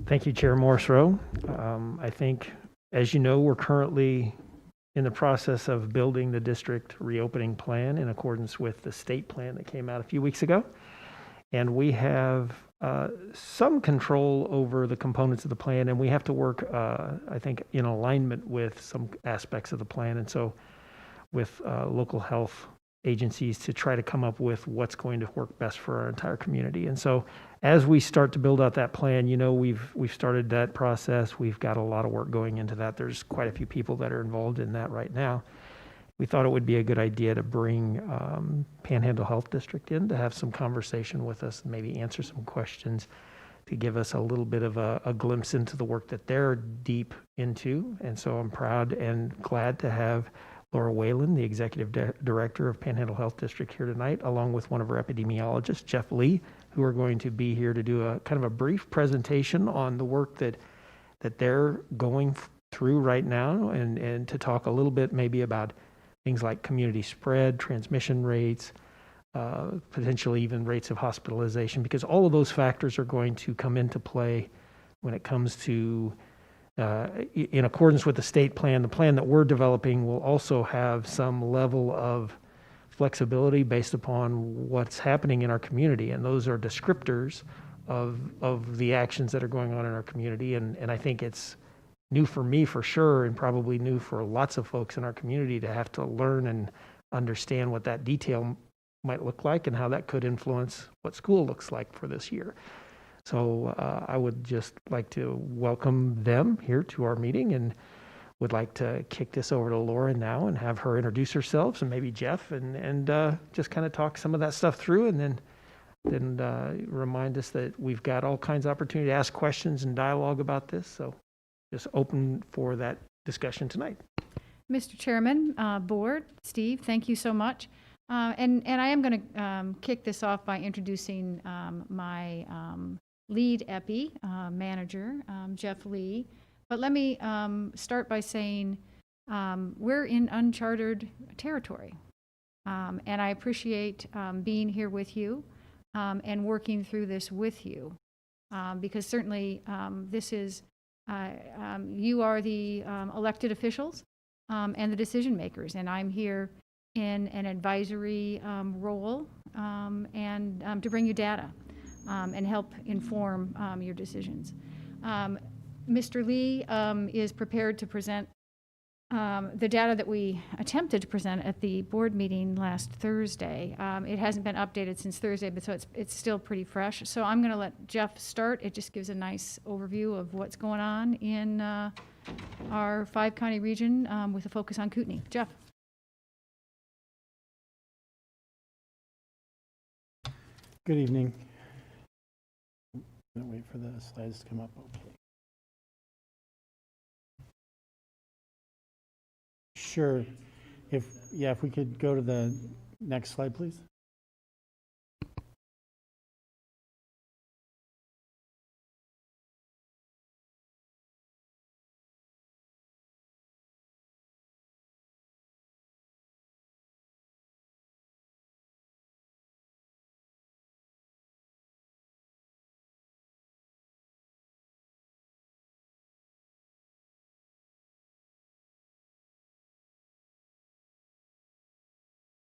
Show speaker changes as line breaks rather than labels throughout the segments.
Thank you, Chair Morrisroe. I think, as you know, we're currently in the process of building the district reopening plan in accordance with the state plan that came out a few weeks ago. And we have some control over the components of the plan, and we have to work, I think, in alignment with some aspects of the plan. And so with local health agencies to try to come up with what's going to work best for our entire community. And so as we start to build out that plan, you know, we've started that process. We've got a lot of work going into that. There's quite a few people that are involved in that right now. We thought it would be a good idea to bring Panhandle Health District in to have some conversation with us and maybe answer some questions to give us a little bit of a glimpse into the work that they're deep into. And so I'm proud and glad to have Laura Whalen, the Executive Director of Panhandle Health District, here tonight, along with one of our epidemiologists, Jeff Lee, who are going to be here to do a kind of a brief presentation on the work that they're going through right now, and to talk a little bit maybe about things like community spread, transmission rates, potentially even rates of hospitalization, because all of those factors are going to come into play when it comes to in accordance with the state plan. The plan that we're developing will also have some level of flexibility based upon what's happening in our community, and those are descriptors of the actions that are going on in our community. And I think it's new for me for sure, and probably new for lots of folks in our community to have to learn and understand what that detail might look like and how that could influence what school looks like for this year. So I would just like to welcome them here to our meeting, and would like to kick this over to Laura now and have her introduce herself, and maybe Jeff, and just kind of talk some of that stuff through, and then remind us that we've got all kinds of opportunity to ask questions and dialogue about this. So just open for that discussion tonight.
Mr. Chairman, Board, Steve, thank you so much. And I am going to kick this off by introducing my lead epi manager, Jeff Lee. But let me start by saying we're in uncharted territory. And I appreciate being here with you and working through this with you. Because certainly this is, you are the elected officials and the decision makers. And I'm here in an advisory role and to bring you data and help inform your decisions. Mr. Lee is prepared to present the data that we attempted to present at the board meeting last Thursday. It hasn't been updated since Thursday, but so it's still pretty fresh. So I'm going to let Jeff start. It just gives a nice overview of what's going on in our 5-county region with a focus on Kootenai. Jeff.
Good evening. I'm going to wait for the slides to come up. Okay. Sure. If we could go to the next slide, please.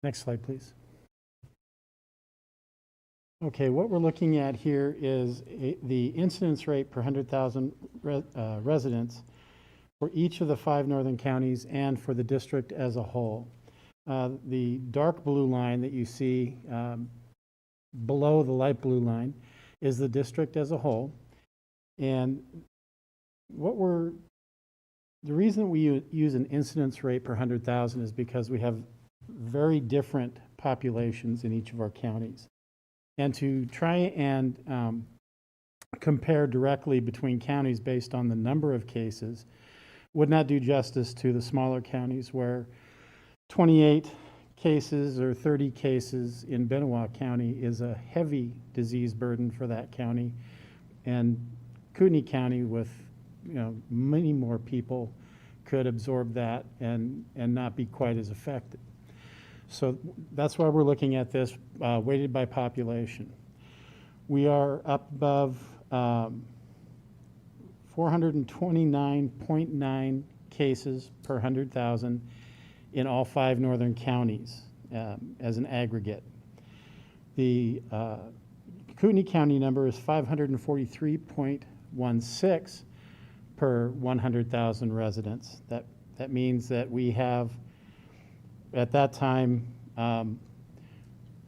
Next slide, please. Okay, what we're looking at here is the incidence rate per 100,000 residents for each of the 5 northern counties and for the district as a whole. The dark blue line that you see below the light blue line is the district as a whole. And the reason we use an incidence rate per 100,000 is because we have very different populations in each of our counties. And to try and compare directly between counties based on the number of cases would not do justice to the smaller counties, where 28 cases or 30 cases in Benoit County is a heavy disease burden for that county, and Kootenai County, with many more people, could absorb that and not be quite as effective. So that's why we're looking at this weighted by population. We are up above 429.9 cases per 100,000 in all 5 northern counties as an aggregate. The Kootenai County number is 543.16 per 100,000 residents. That means that we have, at that time,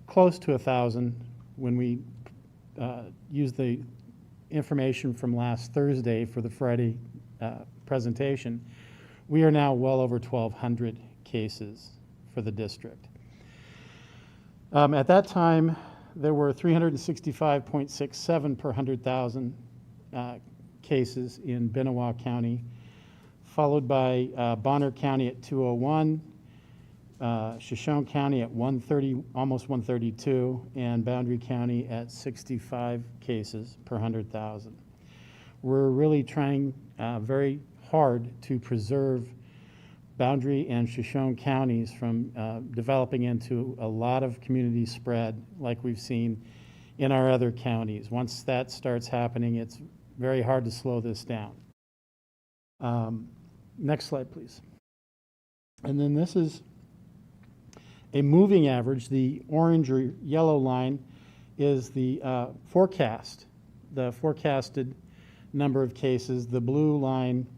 close to 1,000 when we use the information from last Thursday for the Friday presentation. We are now well over 1,200 cases for the district. At that time, there were 365.67 per 100,000 cases in Benewah County, followed by Bonner County at 201, Shoshone County at 130, almost 132, and Boundary County at 65 cases per 100,000. We're really trying very hard to preserve Boundary and Shoshone counties from developing into a lot of community spread like we've seen in our other counties. Once that starts happening, it's very hard to slow this down. Next slide, please. And then this is a moving average. The orange or yellow line is the forecast, the forecasted number of cases. The blue line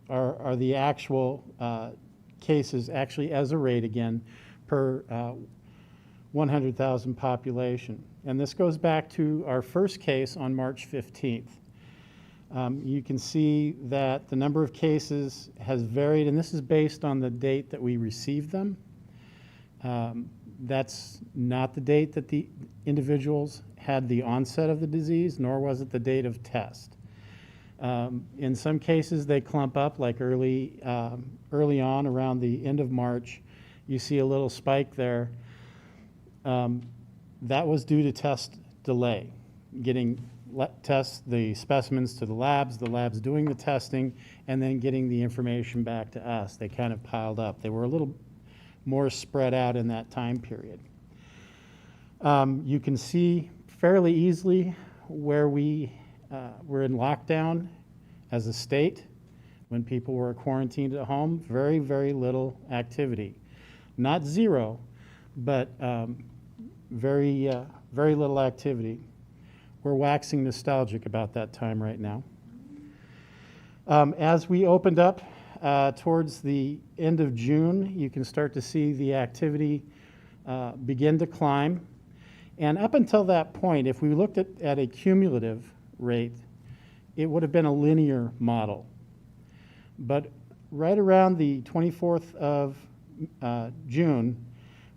are the actual cases, actually as a rate again, per 100,000 population. And this goes back to our first case on March 15th. You can see that the number of cases has varied, and this is based on the date that we received them. That's not the date that the individuals had the onset of the disease, nor was it the date of test. In some cases, they clump up, like early on, around the end of March. You see a little spike there. That was due to test delay, getting the specimens to the labs doing the testing, and then getting the information back to us. They kind of piled up. They were a little more spread out in that time period. You can see fairly easily where we were in lockdown as a state when people were quarantined at home. Very, very little activity. Not zero, but very little activity. We're waxing nostalgic about that time right now. As we opened up towards the end of June, you can start to see the activity begin to climb. And up until that point, if we looked at a cumulative rate, it would have been a linear model. But right around the 24th of June,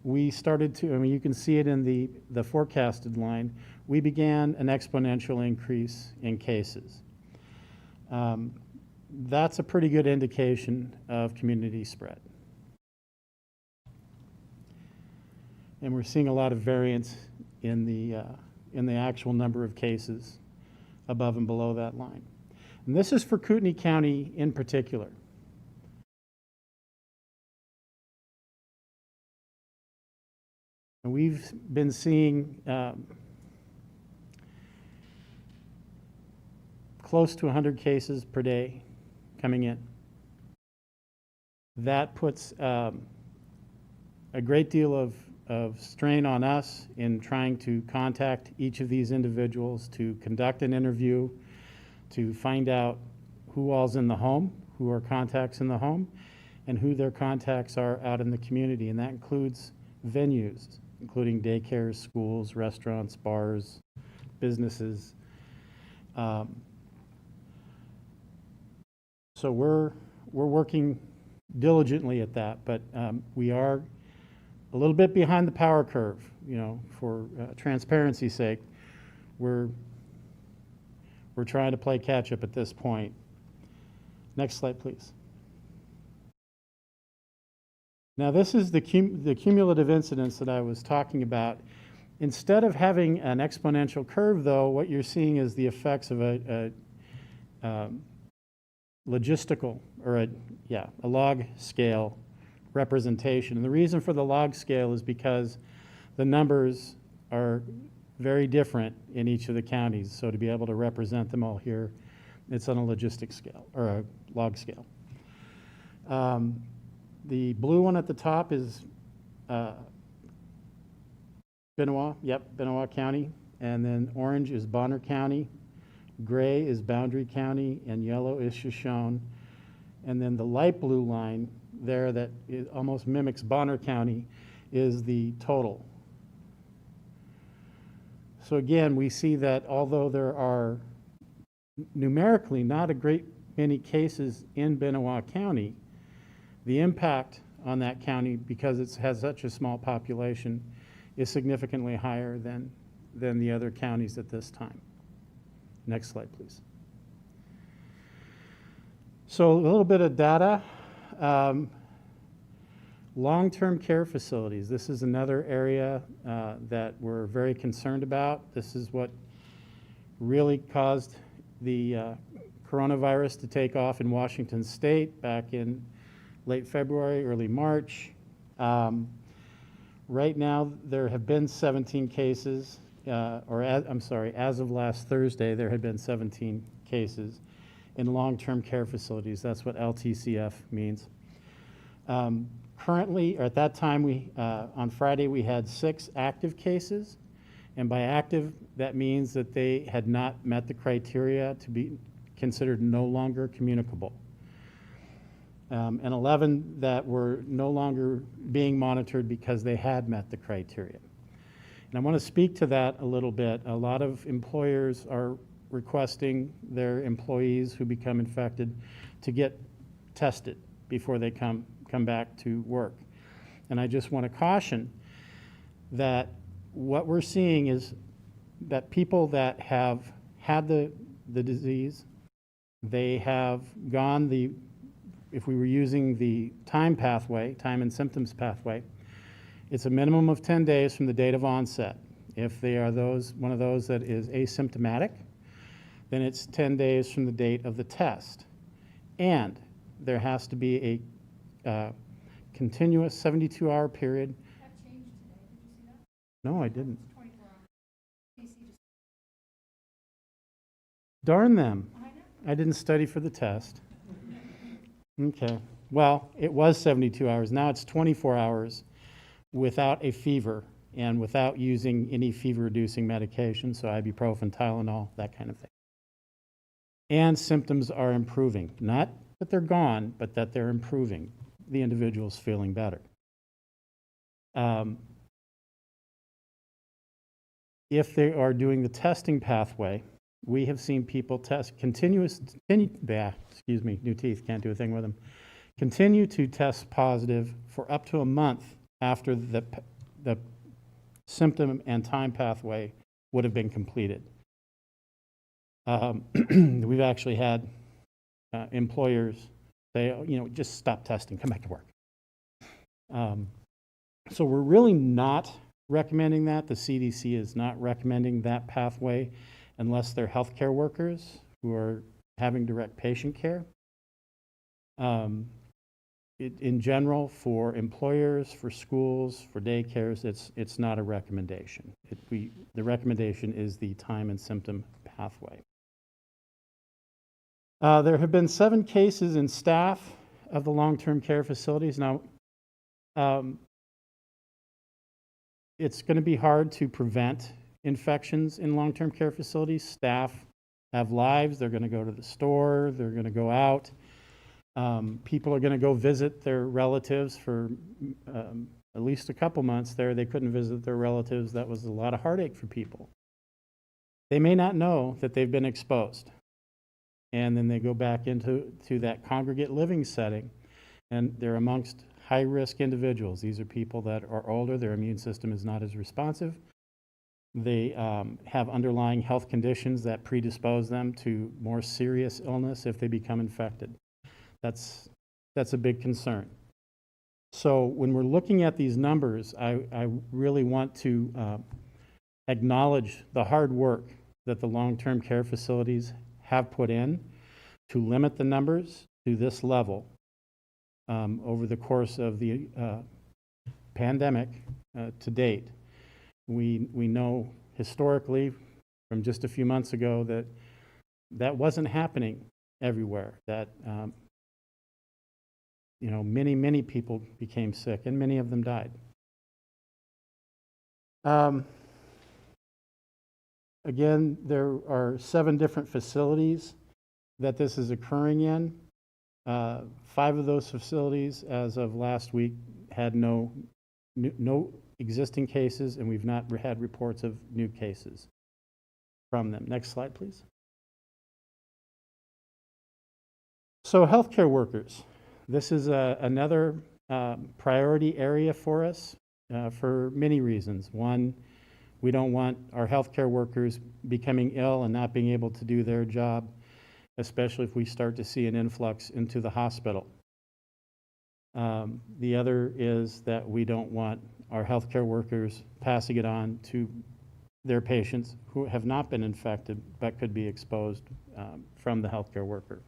we started to, I mean, you can see it in the forecasted line, we began an exponential increase in cases. That's a pretty good indication of community spread. And we're seeing a lot of variance in the actual number of cases above and below that line. And this is for Kootenai County in particular. And we've been seeing close to 100 cases per day coming in. That puts a great deal of strain on us in trying to contact each of these individuals, to conduct an interview, to find out who all's in the home, who are contacts in the home, and who their contacts are out in the community. And that includes venues, including daycares, schools, restaurants, bars, businesses. So we're working diligently at that, but we are a little bit behind the power curve, you know, for transparency's sake. We're trying to play catch up at this point. Next slide, please. Now this is the cumulative incidence that I was talking about. Instead of having an exponential curve, though, what you're seeing is the effects of a logistical, or a log scale representation. And the reason for the log scale is because the numbers are very different in each of the counties. So to be able to represent them all here, It's on a logistic scale, or a log scale. The blue one at the top is Benoit, Benoit County. And then orange is Bonner County, gray is Boundary County, and yellow is Shoshone. And then the light blue line there that almost mimics Bonner County is the total. So again, we see that although there are numerically not a great many cases in Benoit County, the impact on that county, because it has such a small population, is significantly higher than the other counties at this time. Next slide, please. So a little bit of data. Long-term care facilities. This is another area that we're very concerned about. This is what really caused the coronavirus to take off in Washington State back in late February, early March. Right now, there have been 17 cases, as of last Thursday, there had been 17 cases in long-term care facilities. That's what LTCF means. Currently, or at that time, on Friday, we had 6 active cases. And by active, that means that they had not met the criteria to be considered no longer communicable. And 11 that were no longer being monitored because they had met the criteria. And I want to speak to that a little bit. A lot of employers are requesting their employees who become infected to get tested before they come back to work. And I just want to caution that what we're seeing is that people that have had the disease, they have gone if we were using the time and symptoms pathway, it's a minimum of 10 days from the date of onset. If they are one of those that is asymptomatic, then it's 10 days from the date of the test. And there has to be a continuous 72-hour period.
That changed today. Did you see that?
No, I didn't.
24 hours. DC just.
Darn them.
I know.
I didn't study for the test. Okay. Well, it was 72 hours. Now it's 24 hours without a fever and without using any fever-reducing medication, so ibuprofen, Tylenol, that kind of thing. And symptoms are improving. Not that they're gone, but that they're improving. The individual's feeling better. If they are doing the testing pathway, we have seen people new teeth, can't do a thing with them, continue to test positive for up to a month after the symptom and time pathway would have been completed. We've actually had employers say, just stop testing, come back to work. So we're really not recommending that. The CDC is not recommending that pathway unless they're healthcare workers who are having direct patient care. In general, for employers, for schools, for daycares, it's not a recommendation. The recommendation is the time and symptom pathway. There have been 7 cases in staff of the long-term care facilities. Now, it's going to be hard to prevent infections in long-term care facilities. Staff have lives. They're going to go to the store. They're going to go out. People are going to go visit their relatives for at least a couple months there. They couldn't visit their relatives. That was a lot of heartache for people. They may not know that they've been exposed. And then they go back into that congregate living setting, and they're amongst high-risk individuals. These are people that are older. Their immune system is not as responsive. They have underlying health conditions that predispose them to more serious illness if they become infected. That's a big concern. So when we're looking at these numbers, I really want to acknowledge the hard work that the long-term care facilities have put in to limit the numbers to this level over the course of the pandemic to date. We know historically from just a few months ago that That wasn't happening everywhere. That, many, many people became sick, and many of them died. Again, there are 7 different facilities that this is occurring in. 5 of those facilities, as of last week, had no existing cases, and we've not had reports of new cases from them. Next slide, please. So healthcare workers. This is another priority area for us for many reasons. One, we don't want our healthcare workers becoming ill and not being able to do their job, especially if we start to see an influx into the hospital. The other is that we don't want our healthcare workers passing it on to their patients who have not been infected but could be exposed from the healthcare worker.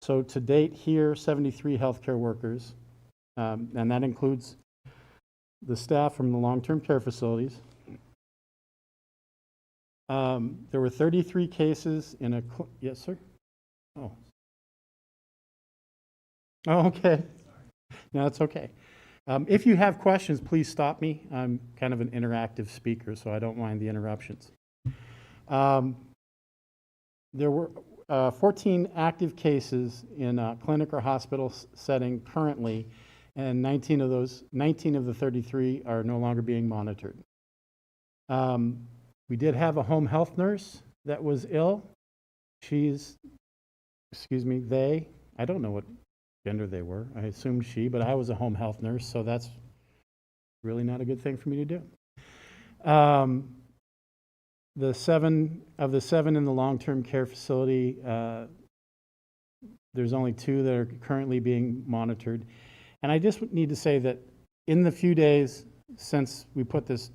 So to date here, 73 healthcare workers, and that includes the staff from the long-term care facilities. There were 33 cases in a, yes, sir? Oh. Oh, okay. No, it's okay. If you have questions, please stop me. I'm kind of an interactive speaker, so I don't mind the interruptions. There were 14 active cases in a clinic or hospital setting currently, and 19 of the 33 are no longer being monitored. We did have a home health nurse that was ill. I don't know what gender they were. I assumed she, but I was a home health nurse, so that's really not a good thing for me to do. The 7 in the long-term care facility, there's only 2 that are currently being monitored. And I just need to say that in the few days since we put this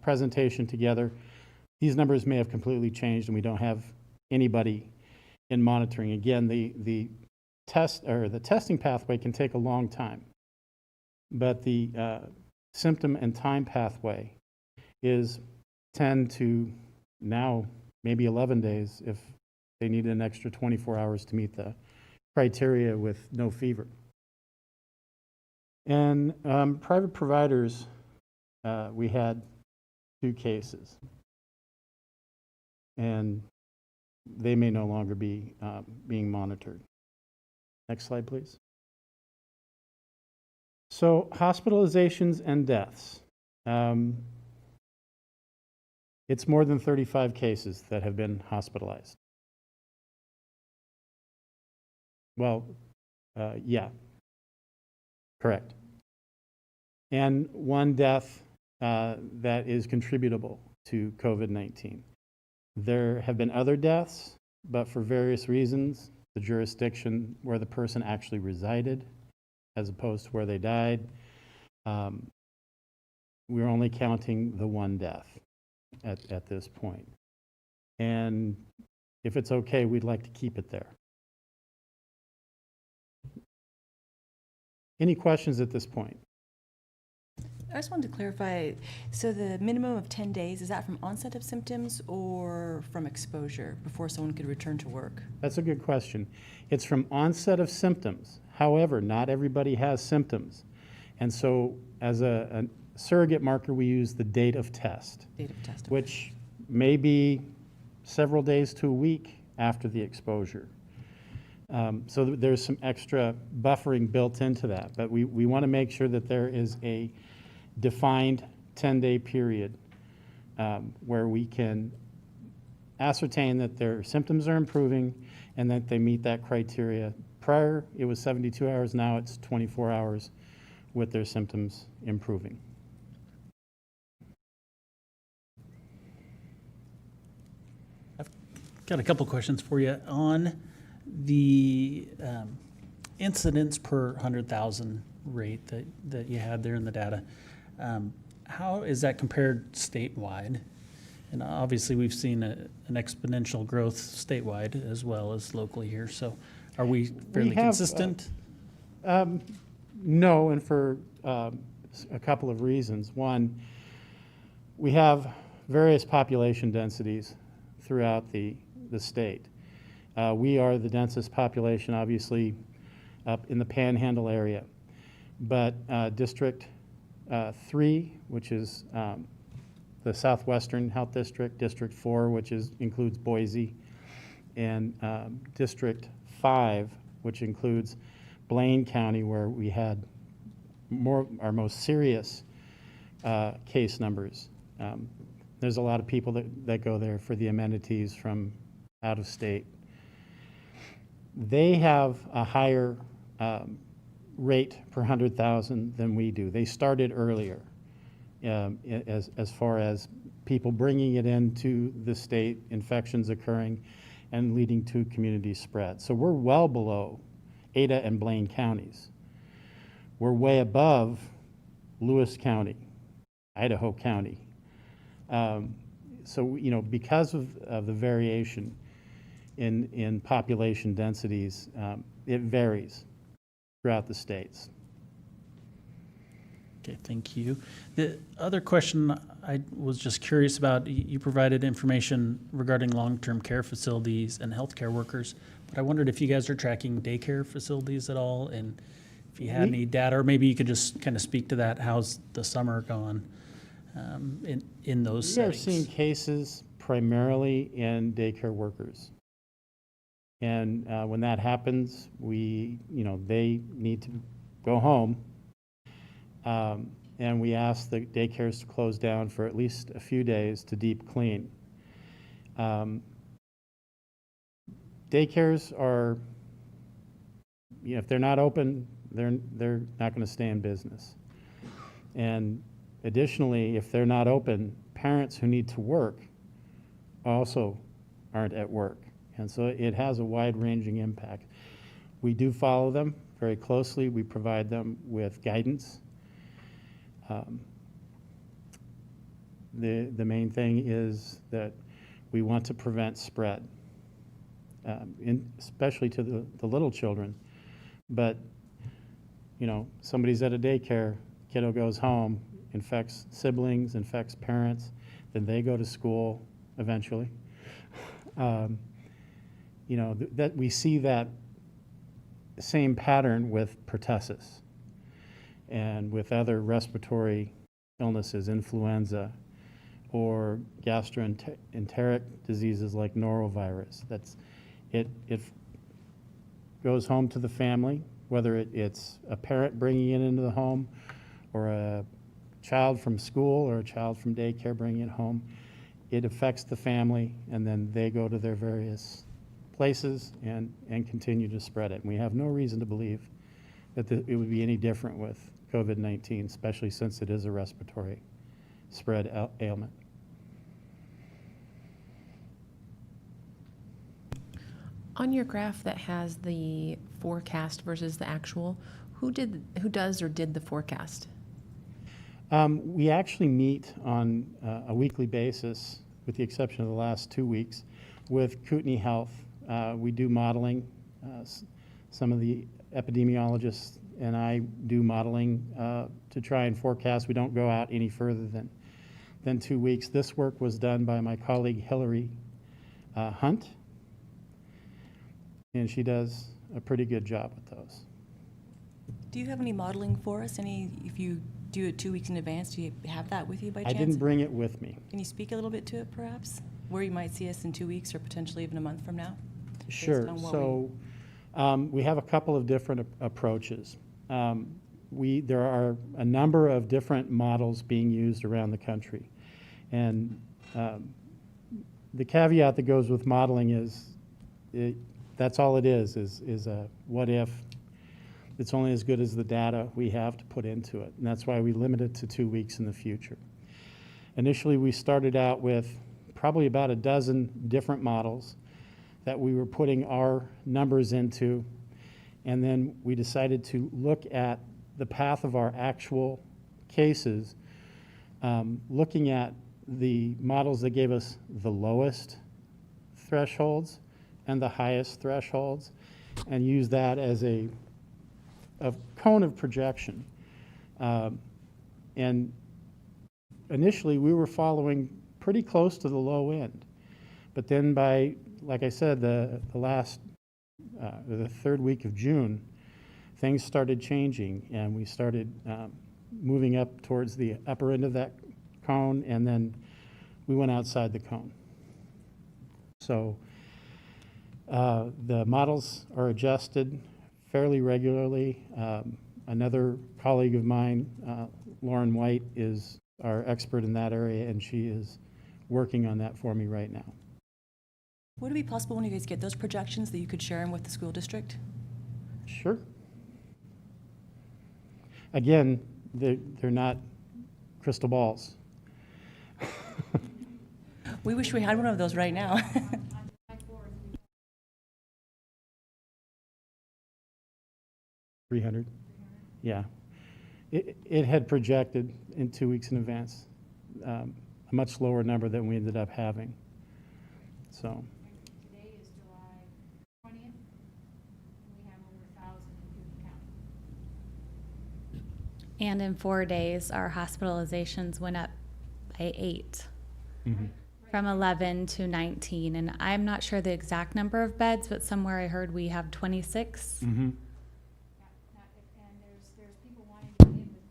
presentation together, these numbers may have completely changed and we don't have anybody in monitoring. Again, the testing pathway can take a long time, but the symptom and time pathway is 10 to now maybe 11 days if they need an extra 24 hours to meet the criteria with no fever. And private providers, we had 2 cases, and they may no longer be being monitored. Next slide, please. So hospitalizations and deaths. It's more than 35 cases that have been hospitalized. Well, yeah, correct. And 1 death that is contributable to COVID-19. There have been other deaths, but for various reasons, the jurisdiction where the person actually resided, as opposed to where they died, we're only counting the 1 death at this point. And if it's okay, we'd like to keep it there. Any questions at this point?
I just wanted to clarify, so the minimum of 10 days, is that from onset of symptoms or from exposure before someone could return to work?
That's a good question. It's from onset of symptoms. However, not everybody has symptoms. And so as a surrogate marker, we use the date of test, which may be several days to a week after the exposure. So there's some extra buffering built into that, but we want to make sure that there is a defined 10-day period where we can ascertain that their symptoms are improving and that they meet that criteria. Prior, it was 72 hours, now it's 24 hours with their symptoms improving.
I've got a couple questions for you on the incidence per 100,000 rate that you had there in the data. How is that compared statewide? And obviously we've seen an exponential growth statewide as well as locally here. So are we fairly consistent?
No, and for a couple of reasons. One, we have various population densities throughout the the state. We are the densest population, obviously, up in the Panhandle area. But District 3, which is the Southwestern Health District, District 4, which includes Boise, and District 5, which includes Blaine County, where we had our most serious case numbers. There's a lot of people that go there for the amenities from out of state. They have a higher rate per 100,000 than we do. They started earlier as far as people bringing it into the state, infections occurring, and leading to community spread. So we're well below Ada and Blaine counties. We're way above Lewis County, Idaho County. So, you know, because of the variation in population densities, it varies throughout the states.
Okay, thank you. The other question I was just curious about, you provided information regarding long-term care facilities and healthcare workers, but I wondered if you guys are tracking daycare facilities at all, and if you had any data, or maybe you could just kind of speak to that. How's the summer gone in those settings?
We are seeing cases primarily in daycare workers. And when that happens, they need to go home. And we ask the daycares to close down for at least a few days to deep clean. Daycares are, if they're not open, they're not going to stay in business. And additionally, if they're not open, parents who need to work also aren't at work. And so it has a wide-ranging impact. We do follow them very closely. We provide them with guidance. The main thing is that we want to prevent spread, especially to the little children. But, somebody's at a daycare, kiddo goes home, infects siblings, infects parents, then they go to school eventually. That we see that same pattern with pertussis and with other respiratory illnesses, influenza, or gastroenteric diseases like norovirus. It goes home to the family, whether it's a parent bringing it into the home, or a child from school, or a child from daycare bringing it home. It affects the family, and then they go to their various places and continue to spread it. And we have no reason to believe that it would be any different with COVID-19, especially since it is a respiratory spread ailment.
On your graph that has the forecast versus the actual, who does or did the forecast?
We actually meet on a weekly basis, with the exception of the last 2 weeks, with Kootenai Health. We do modeling. Some of the epidemiologists and I do modeling to try and forecast. We don't go out any further than 2 weeks. This work was done by my colleague Hillary Hunt, and she does a pretty good job with those.
Do you have any modeling for us? If you do it 2 weeks in advance, do you have that with you by
I
chance?
didn't bring it with me.
Can you speak a little bit to it, perhaps? Where you might see us in 2 weeks or potentially even a month from now?
Sure.
on what
So we have a couple of different approaches. There are a number of different models being used around the country. And the caveat that goes with modeling is that's all it is a what if. It's only as good as the data we have to put into it. And that's why we limit it to 2 weeks in the future. Initially, we started out with probably about a dozen different models that we were putting our numbers into. And then we decided to look at the path of our actual cases, looking at the models that gave us the lowest thresholds and the highest thresholds, and use that as a cone of projection. And initially, we were following pretty close to the low end. But then by like I said, the third week of June, things started changing, and we started moving up towards the upper end of that cone, and then we went outside the cone. So the models are adjusted fairly regularly. Another colleague of mine, Lauren White, is our expert in that area, and she is working on that for me right now.
Would it be possible when you guys get those projections that you could share them with the school district?
Sure. Again, they're not crystal balls.
We wish we had one of those right now.
300? Yeah. It had projected in 2 weeks in advance a much lower number than we ended up having. So,
Today is July 20th, and we have over 1,000 in Cook County.
And in 4 days, our hospitalizations went up by 8, from 11 to 19. And I'm not sure the exact number of beds, but somewhere I heard we have 26.
And there's people wanting to get in with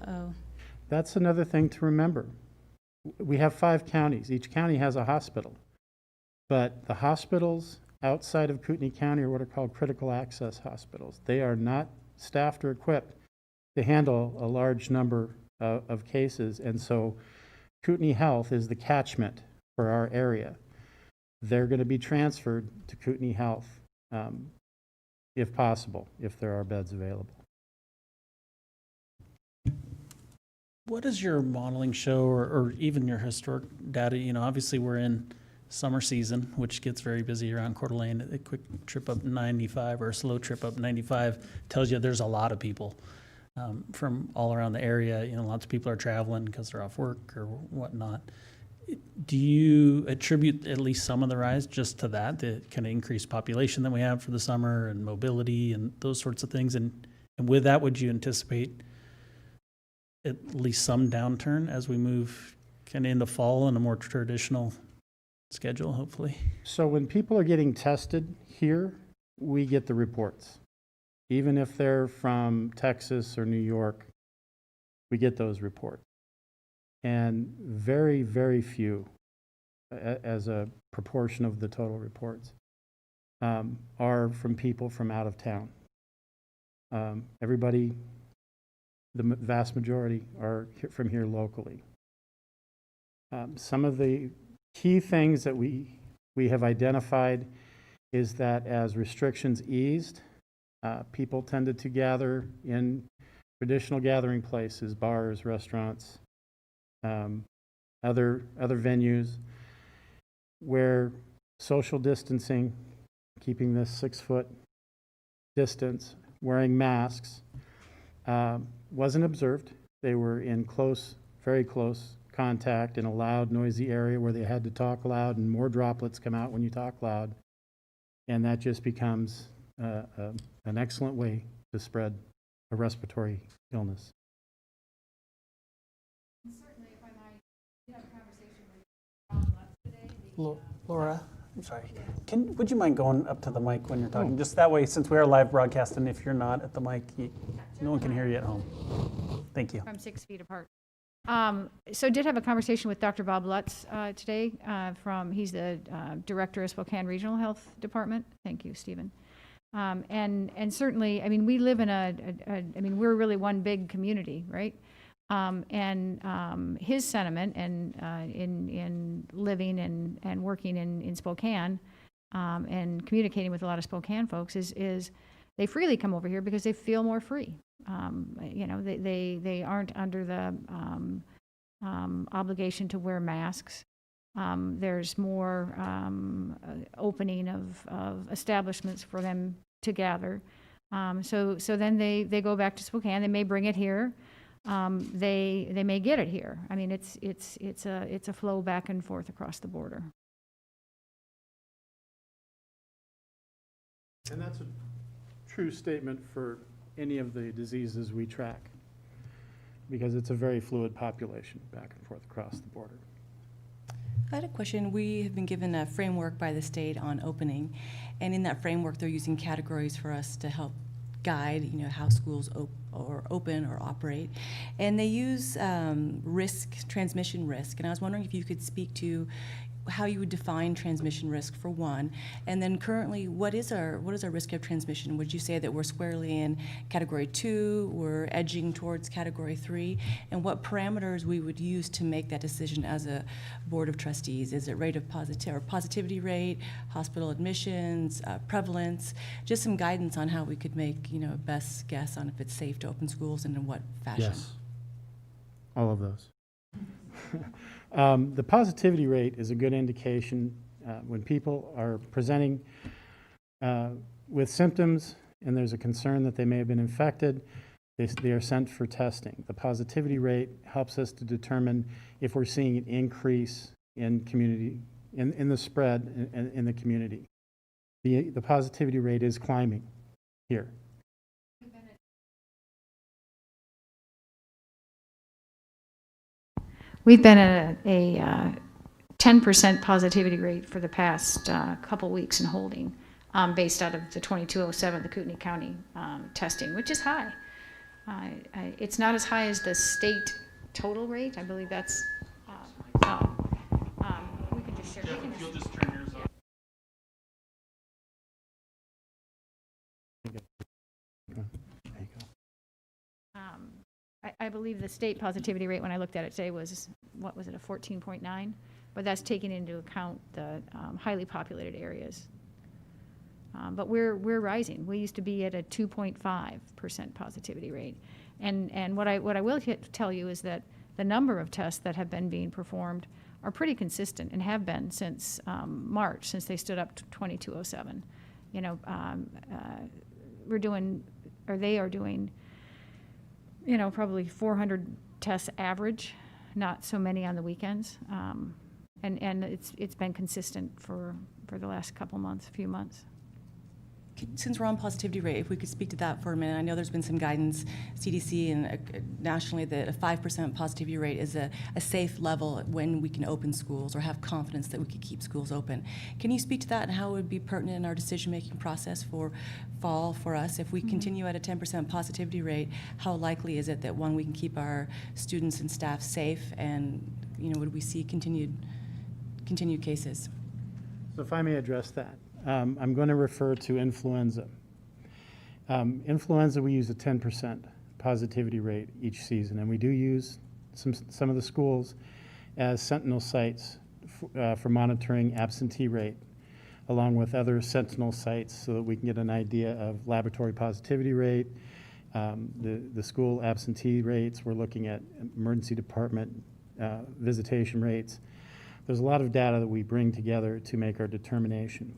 Oh,
that's another thing to remember. We have 5 counties. Each county has a hospital. But the hospitals outside of Kootenai County are what are called critical access hospitals. They are not staffed or equipped to handle a large number of cases. And so Kootenai Health is the catchment for our area. They're going to be transferred to Kootenai Health if possible, if there are beds available.
What does your modeling show, or even your historic data? You know, obviously we're in summer season, which gets very busy around Coeur d'Alene. A quick trip up 95 or a slow trip up 95 tells you there's a lot of people from all around the area. You know, lots of people are traveling because they're off work or whatnot. Do you attribute at least some of the rise just to that, the kind of increased population that we have for the summer and mobility and those sorts of things? And with that, would you anticipate at least some downturn as we move kind of into fall and a more traditional schedule, hopefully?
So when people are getting tested here, we get the reports. Even if they're from Texas or New York, we get those reports. And very, very few, as a proportion of the total reports, are from people from out of town. Everybody, the vast majority, are from here locally. Some of the key things that we have identified is that as restrictions eased, people tended to gather in traditional gathering places, bars, restaurants, other venues where social distancing, keeping this 6-foot distance, wearing masks, wasn't observed. They were in close, very close contact in a loud, noisy area where they had to talk loud, and more droplets come out when you talk loud. And that just becomes an excellent way to spread a respiratory illness.
Certainly, if I might, we had a conversation with Bob Lutz today.
Laura, I'm sorry. Would you mind going up to the mic when you're talking? Just that way, since we are live broadcasting, if you're not at the mic, no one can hear you at home. Thank you.
From 6 feet apart. So did have a conversation with Dr. Bob Lutz today. He's the director of Spokane Regional Health Department. Thank you, Stephen. And certainly, I mean, we live in we're really one big community, right? And his sentiment and in living and working in Spokane and communicating with a lot of Spokane folks is they freely come over here because they feel more free. You know, they aren't under the obligation to wear masks. There's more opening of establishments for them to gather. So then they go back to Spokane. They may bring it here. They may get it here. I mean, it's a flow back and forth across the border.
And that's a true statement for any of the diseases we track, because it's a very fluid population back and forth across the border.
I had a question. We have been given a framework by the state on opening, and in that framework, they're using categories for us to help guide, how schools open or operate. And they use transmission risk. And I was wondering if you could speak to how you would define transmission risk for one, and then currently, what is our risk of transmission? Would you say that we're squarely in category 2, we're edging towards category 3, and what parameters we would use to make that decision as a board of trustees? Is it rate of positivity rate, hospital admissions, prevalence? Just some guidance on how we could make a best guess on if it's safe to open schools and in what fashion.
Yes, all of those. The positivity rate is a good indication when people are presenting with symptoms and there's a concern that they may have been infected, they are sent for testing. The positivity rate helps us to determine if we're seeing an increase in community, in the spread in the community. The positivity rate is climbing here.
We've been at a 10% positivity rate for the past couple weeks and holding, based out of the 2207, the Kootenai County testing, which is high. It's not as high as the state total rate. I believe that's, we can just share.
You'll just turn yours off.
I believe the state positivity rate, when I looked at it today, was, what was it, a 14.9? But that's taking into account the highly populated areas. But we're rising. We used to be at a 2.5% positivity rate. And what I will tell you is that the number of tests that have been being performed are pretty consistent and have been since March, since they stood up to 2207. We're doing, or they are doing, probably 400 tests average, not so many on the weekends. And it's been consistent for the last few months.
Since we're on positivity rate, if we could speak to that for a minute. I know there's been some guidance, CDC and nationally, that a 5% positivity rate is a safe level when we can open schools or have confidence that we could keep schools open. Can you speak to that and how it would be pertinent in our decision-making process for fall for us? If we continue at a 10% positivity rate, how likely is it that, one, we can keep our students and staff safe, and would we see continued cases?
So if I may address that. I'm going to refer to influenza. Influenza, we use a 10% positivity rate each season, and we do use some of the schools as sentinel sites for monitoring absentee rate, along with other sentinel sites so that we can get an idea of laboratory positivity rate, the school absentee rates. We're looking at emergency department visitation rates. There's a lot of data that we bring together to make our determination.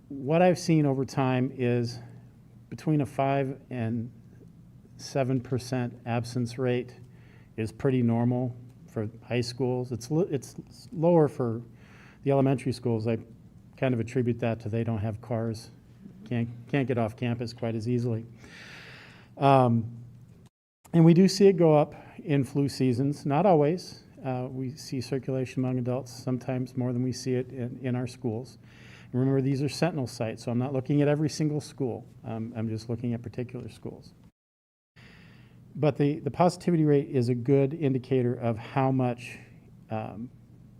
What I've seen over time is between a 5 and 7% absence rate is pretty normal for high schools. It's lower for the elementary schools. I kind of attribute that to they don't have cars, can't get off campus quite as easily. And we do see it go up in flu seasons, not always. We see circulation among adults sometimes more than we see it in our schools. Remember, these are sentinel sites, so I'm not looking at every single school. I'm just looking at particular schools. But the positivity rate is a good indicator of how much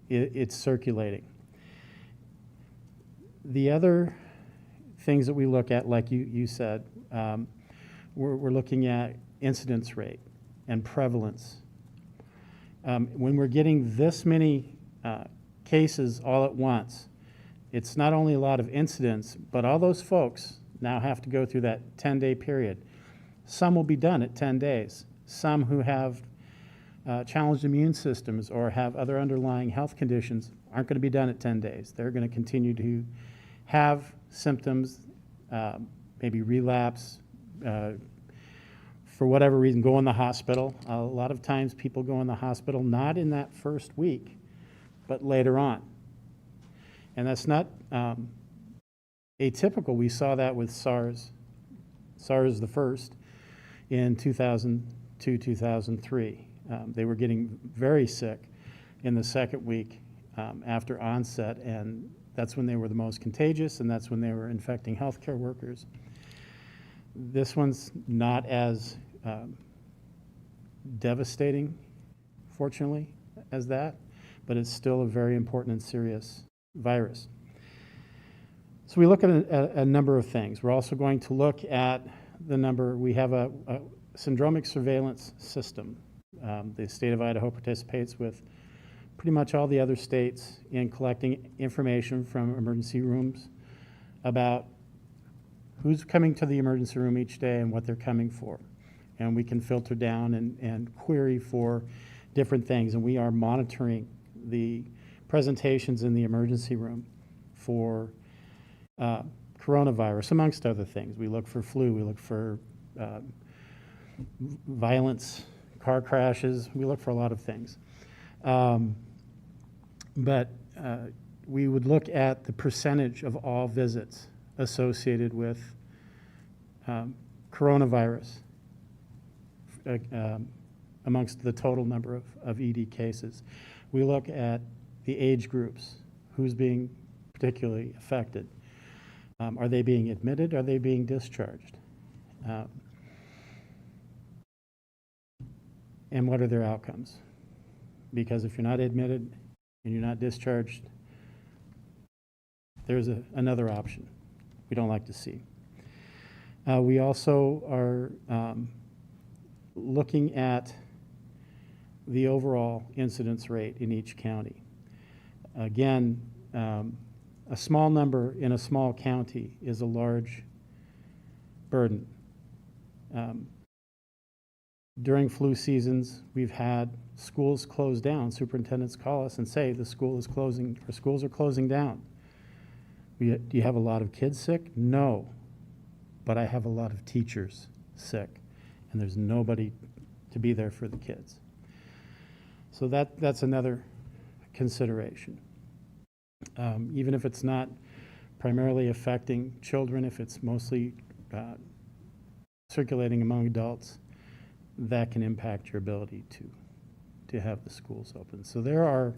it's circulating. The other things that we look at, like you said, we're looking at incidence rate and prevalence. When we're getting this many cases all at once, it's not only a lot of incidents, but all those folks now have to go through that 10-day period. Some will be done at 10 days. Some who have challenged immune systems or have other underlying health conditions aren't going to be done at 10 days. They're going to continue to have symptoms, maybe relapse, for whatever reason, go in the hospital. A lot of times people go in the hospital not in that first week, but later on. And that's not atypical. We saw that with SARS the first in 2002, 2003. They were getting very sick in the second week after onset, and that's when they were the most contagious, and that's when they were infecting healthcare workers. This one's not as devastating, fortunately, as that, but it's still a very important and serious virus. So we look at a number of things. We're also going to look at the number. We have a syndromic surveillance system. The state of Idaho participates with pretty much all the other states in collecting information from emergency rooms about who's coming to the emergency room each day and what they're coming for. And we can filter down and query for different things. And we are monitoring the presentations in the emergency room for coronavirus, amongst other things. We look for flu, we look for violence, car crashes, we look for a lot of things. But we would look at the percentage of all visits associated with coronavirus amongst the total number of ED cases. We look at the age groups, who's being particularly affected. Are they being admitted? Are they being discharged? And what are their outcomes? Because if you're not admitted and you're not discharged, there's another option we don't like to see. We also are looking at the overall incidence rate in each county. Again, a small number in a small county is a large burden. During flu seasons, we've had schools close down. Superintendents call us and say the school is closing, or schools are closing down. Do you have a lot of kids sick? No, but I have a lot of teachers sick, and there's nobody to be there for the kids. So that's another consideration. Even if it's not primarily affecting children, if it's mostly circulating among adults, that can impact your ability to have the schools open. So there are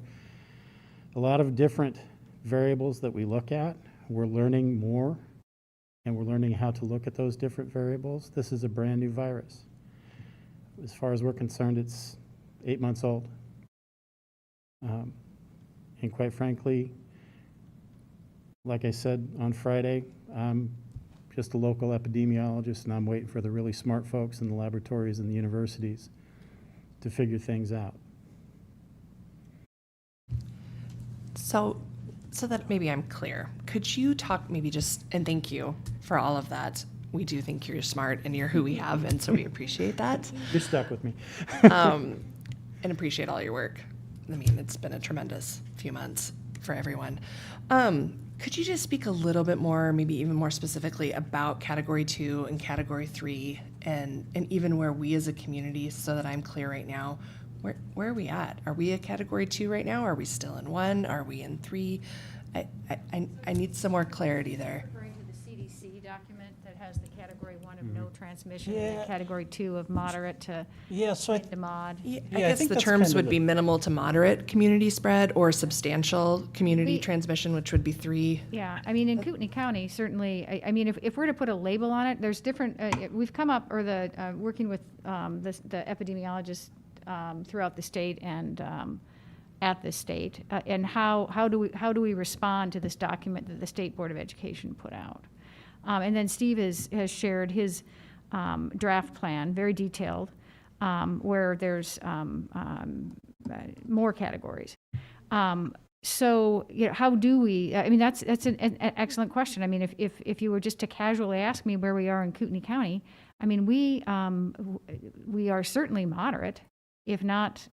a lot of different variables that we look at. We're learning more, and we're learning how to look at those different variables. This is a brand new virus. As far as we're concerned, it's 8 months old. And quite frankly, like I said on Friday, I'm just a local epidemiologist, and I'm waiting for the really smart folks in the laboratories and the universities to figure things out.
So that maybe I'm clear, could you talk maybe just, and thank you for all of that. We do think you're smart and you're who we have, and so we appreciate that.
You're stuck with me.
And appreciate all your work. I mean, it's been a tremendous few months for everyone. Could you just speak a little bit more, maybe even more specifically, about Category 2 and Category 3, and even where we as a community, so that I'm clear right now, where are we at? Are we at Category 2 right now? Are we still in 1? Are we in 3? I need some more clarity there.
Referring to the CDC document that has the Category 1 of no transmission,
Yeah.
and Category 2 of moderate to
So
to mod.
Yeah, I
Yeah, I
guess
think
the
that's
terms
kind of
would
the-
be minimal to moderate community spread or substantial community
We-
transmission, which would be 3.
Yeah, I mean, in Kootenai County, certainly, I mean, if we're to put a label on it, there's different, we've come up, or working with the epidemiologists throughout the state and at the state, and how do we respond to this document that the State Board of Education put out? And then Steve has shared his draft plan, very detailed, where there's more categories. So, you know, how do we, I mean, that's an excellent question. I mean, if you were just to casually ask me where we are in Kootenai County, I mean, we are certainly moderate, if not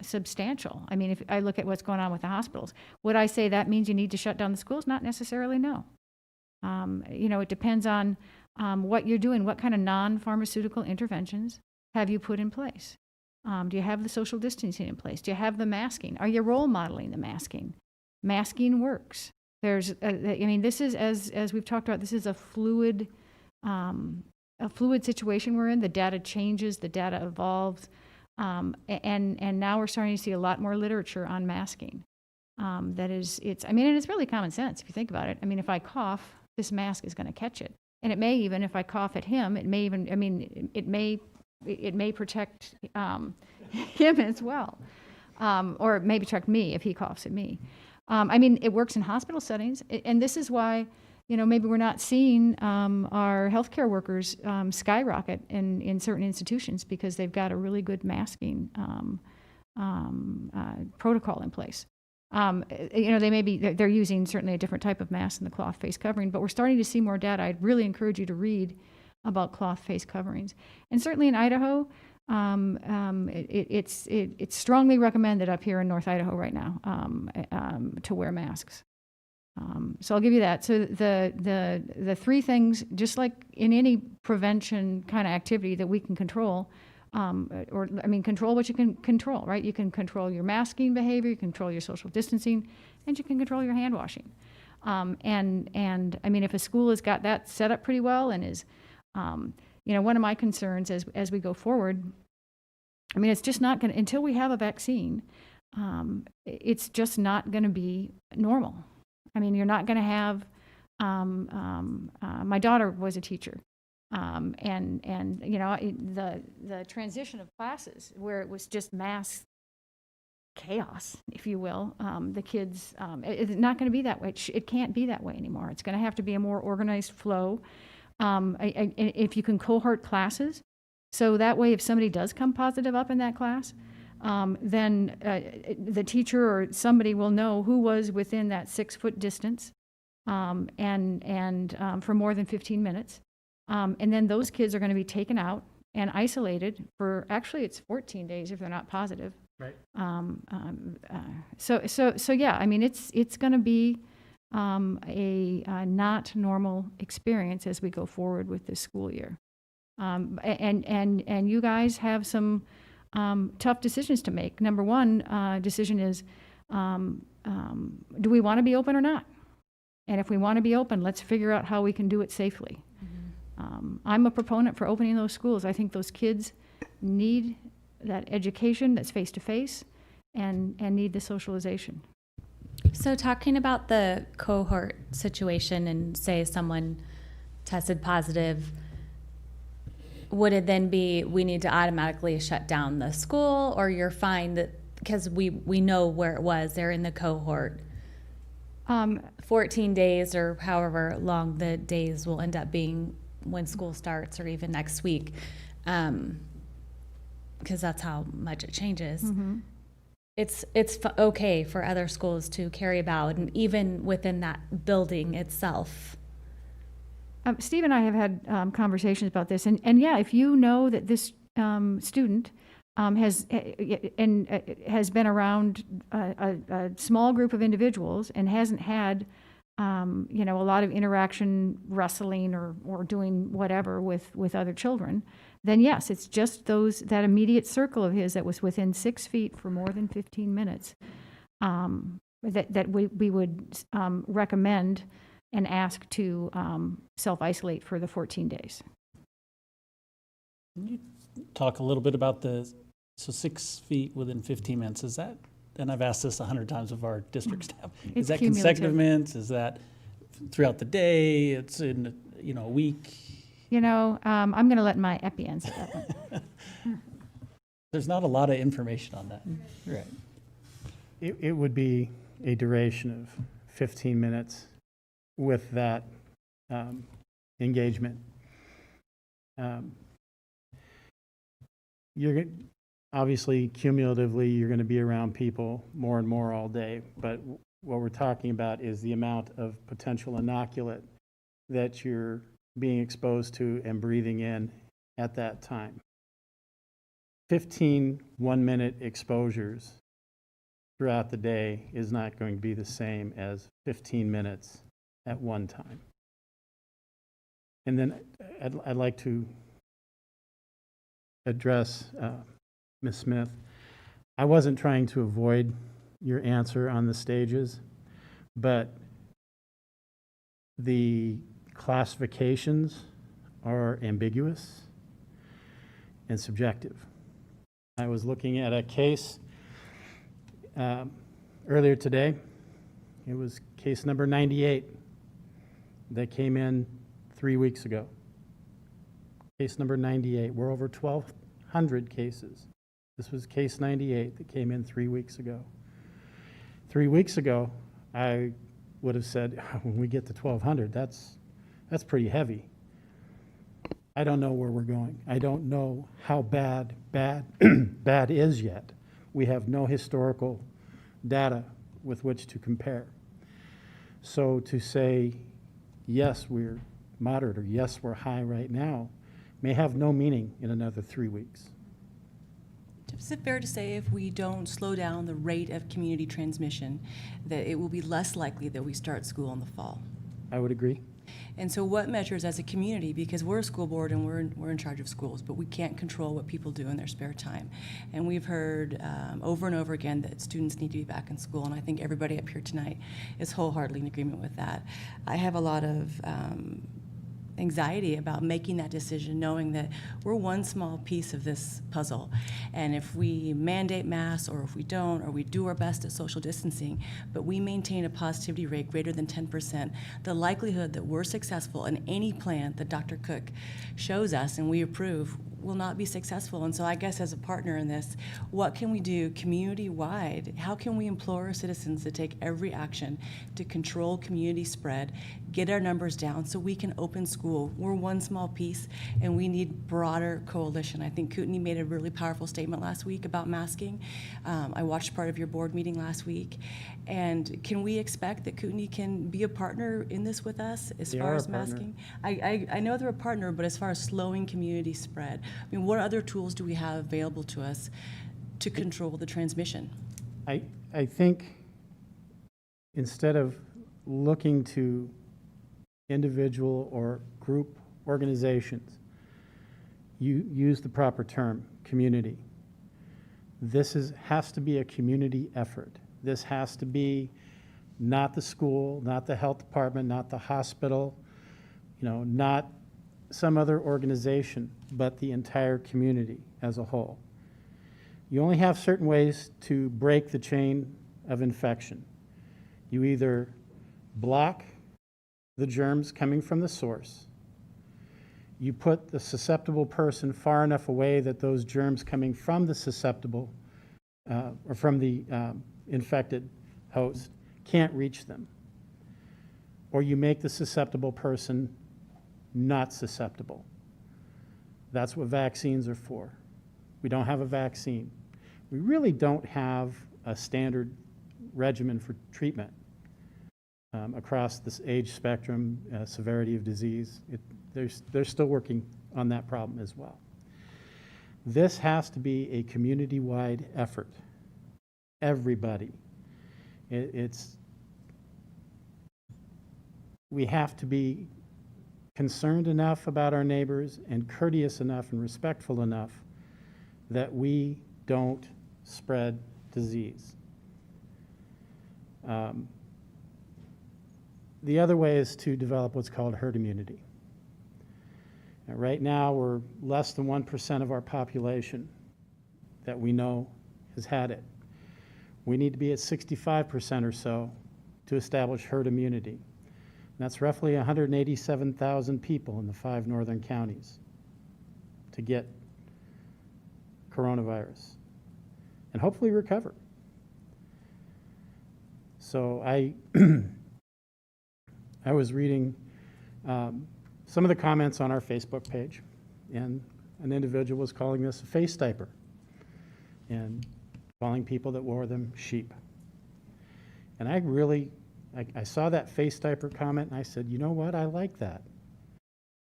substantial. I mean, if I look at what's going on with the hospitals, would I say that means you need to shut down the schools? Not necessarily, no. You know, it depends on what you're doing. What kind of non-pharmaceutical interventions have you put in place? Do you have the social distancing in place? Do you have the masking? Are you role modeling the masking? Masking works. There's, I mean, this is, as we've talked about, this is a fluid situation we're in. The data changes, the data evolves. And now we're starting to see a lot more literature on masking. That is, and it's really common sense if you think about it. I mean, if I cough, this mask is going to catch it. And it may even, if I cough at him, it may even, it may protect him as well. Or it may protect me if he coughs at me. It works in hospital settings. And this is why, maybe we're not seeing our healthcare workers skyrocket in certain institutions, because they've got a really good masking protocol in place. They're using certainly a different type of mask than the cloth face covering, but we're starting to see more data. I'd really encourage you to read about cloth face coverings. And certainly in Idaho, it's strongly recommended up here in North Idaho right now to wear masks. So I'll give you that. So the three things, just like in any prevention kind of activity that we can control, control what you can control, right? You can control your masking behavior, you can control your social distancing, and you can control your hand washing. If a school has got that set up pretty well and is, one of my concerns as we go forward, it's just not going to, until we have a vaccine, it's just not going to be normal. You're not going to have, my daughter was a teacher. The transition of classes where it was just mass chaos, if you will, the kids, it's not going to be that way. It can't be that way anymore. It's going to have to be a more organized flow. If you can cohort classes, so that way if somebody does come positive up in that class, then the teacher or somebody will know who was within that 6-foot distance for more than 15 minutes. And then those kids are going to be taken out and isolated for, actually it's 14 days if they're not positive.
Right.
It's going to be a not normal experience as we go forward with this school year. And you guys have some tough decisions to make. Number one decision is, do we want to be open or not? And if we want to be open, let's figure out how we can do it safely. I'm a proponent for opening those schools. I think those kids need that education that's face-to-face and need the socialization.
So talking about the cohort situation, and say someone tested positive, would it then be we need to automatically shut down the school, or you're fine that because we know where it was, they're in the cohort? 14 days or however long the days will end up being when school starts, or even next week, because that's how much it changes.
Mm-hmm.
It's okay for other schools to carry about, and even within that building itself.
Steve and I have had conversations about this, and yeah, if you know that this student has been around a small group of individuals and hasn't had a lot of interaction, wrestling or doing whatever with other children, then yes, it's just that immediate circle of his that was within 6 feet for more than 15 minutes that we would recommend and ask to self-isolate for the 14 days.
Can you talk a little bit about 6 feet within 15 minutes, is that, and I've asked this 100 times of our district staff, is that consecutive minutes? Is that throughout the day? It's in, a week?
I'm going to let my epi answer that one.
There's not a lot of information on that. Right.
It would be a duration of 15 minutes with that engagement. Obviously, cumulatively, you're going to be around people more and more all day, but what we're talking about is the amount of potential inoculate that you're being exposed to and breathing in at that time. 15 one-minute exposures throughout the day is not going to be the same as 15 minutes at one time. And then I'd like to address Ms. Smith. I wasn't trying to avoid your answer on the stages, but the classifications are ambiguous and subjective. I was looking at a case earlier today. It was case number 98 that came in 3 weeks ago. Case number 98. We're over 1,200 cases. This was case 98 that came in 3 weeks ago. 3 weeks ago, I would have said, when we get to 1,200, that's pretty heavy. I don't know where we're going. I don't know how bad is yet. We have no historical data with which to compare. So to say, yes, we're moderate, or yes, we're high right now, may have no meaning in another 3 weeks.
Is it fair to say if we don't slow down the rate of community transmission, that it will be less likely that we start school in the fall?
I would agree.
And so what measures as a community, because we're a school board and we're in charge of schools, but we can't control what people do in their spare time. And we've heard over and over again that students need to be back in school, and I think everybody up here tonight is wholeheartedly in agreement with that. I have a lot of anxiety about making that decision, knowing that we're one small piece of this puzzle. And if we mandate masks, or if we don't, or we do our best at social distancing, but we maintain a positivity rate greater than 10%, the likelihood that we're successful in any plan that Dr. Cook shows us and we approve will not be successful. And so I guess as a partner in this, what can we do community-wide? How can we implore our citizens to take every action to control community spread, get our numbers down so we can open school? We're one small piece, and we need broader coalition. I think Kootenai made a really powerful statement last week about masking. I watched part of your board meeting last week. And can we expect that Kootenai can be a partner in this with us as far as masking? I know they're a partner, but as far as slowing community spread, I mean, what other tools do we have available to us to control the transmission?
I think instead of looking to individual or group organizations, you use the proper term, community. This has to be a community effort. This has to be not the school, not the health department, not the hospital, not some other organization, but the entire community as a whole. You only have certain ways to break the chain of infection. You either block the germs coming from the source, you put the susceptible person far enough away that those germs coming from the susceptible or from the infected host can't reach them, or you make the susceptible person not susceptible. That's what vaccines are for. We don't have a vaccine. We really don't have a standard regimen for treatment across this age spectrum, severity of disease. They're still working on that problem as well. This has to be a community-wide effort. Everybody. We have to be concerned enough about our neighbors and courteous enough and respectful enough that we don't spread disease. The other way is to develop what's called herd immunity. And right now, we're less than 1% of our population that we know has had it. We need to be at 65% or so to establish herd immunity. That's roughly 187,000 people in the 5 northern counties to get coronavirus and hopefully recover. So I was reading some of the comments on our Facebook page, and an individual was calling this a face diaper and calling people that wore them sheep. And I saw that face diaper comment, and I said, you know what? I like that.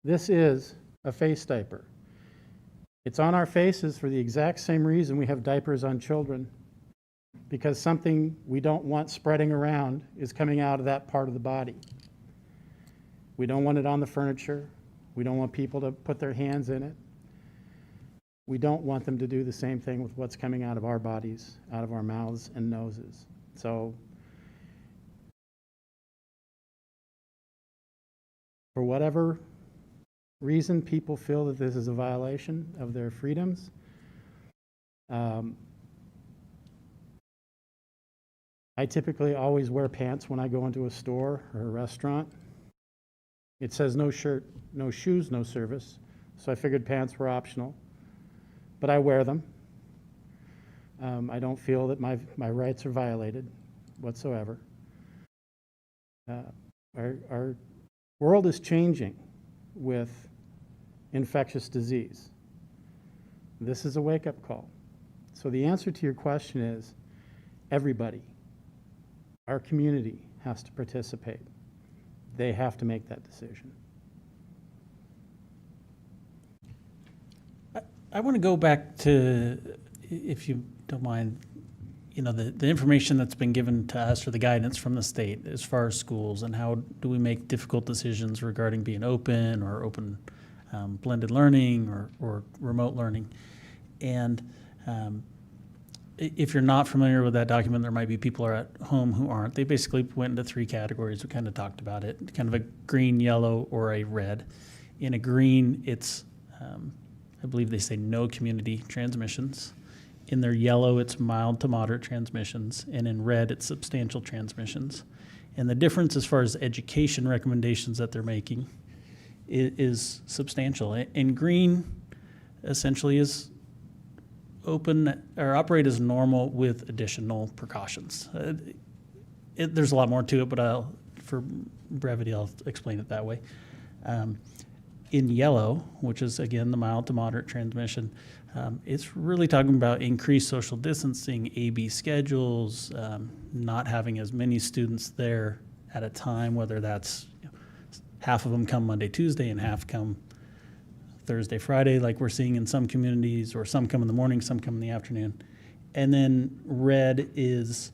This is a face diaper. It's on our faces for the exact same reason we have diapers on children, because something we don't want spreading around is coming out of that part of the body. We don't want it on the furniture. We don't want people to put their hands in it. We don't want them to do the same thing with what's coming out of our bodies, out of our mouths and noses. So for whatever reason people feel that this is a violation of their freedoms, I typically always wear pants when I go into a store or a restaurant. It says no shirt, no shoes, no service, so I figured pants were optional, but I wear them. I don't feel that my rights are violated whatsoever. Our world is changing with infectious disease. This is a wake-up call. So the answer to your question is everybody. Our community has to participate. They have to make that decision.
I want to go back to, if you don't mind, the information that's been given to us or the guidance from the state as far as schools and how do we make difficult decisions regarding being open or open blended learning or remote learning. And if you're not familiar with that document, there might be people are at home who aren't. They basically went into 3 categories. We kind of talked about it, kind of a green, yellow, or a red. In a green, it's, I believe they say no community transmissions. In their yellow, it's mild to moderate transmissions. And in red, it's substantial transmissions. And the difference as far as education recommendations that they're making is substantial. In green, essentially is open or operate as normal with additional precautions. There's a lot more to it, but for brevity, I'll explain it that way. In yellow, which is again the mild to moderate transmission, it's really talking about increased social distancing, A/B schedules, not having as many students there at a time, whether that's half of them come Monday, Tuesday, and half come Thursday, Friday, like we're seeing in some communities, or some come in the morning, some come in the afternoon. And then red is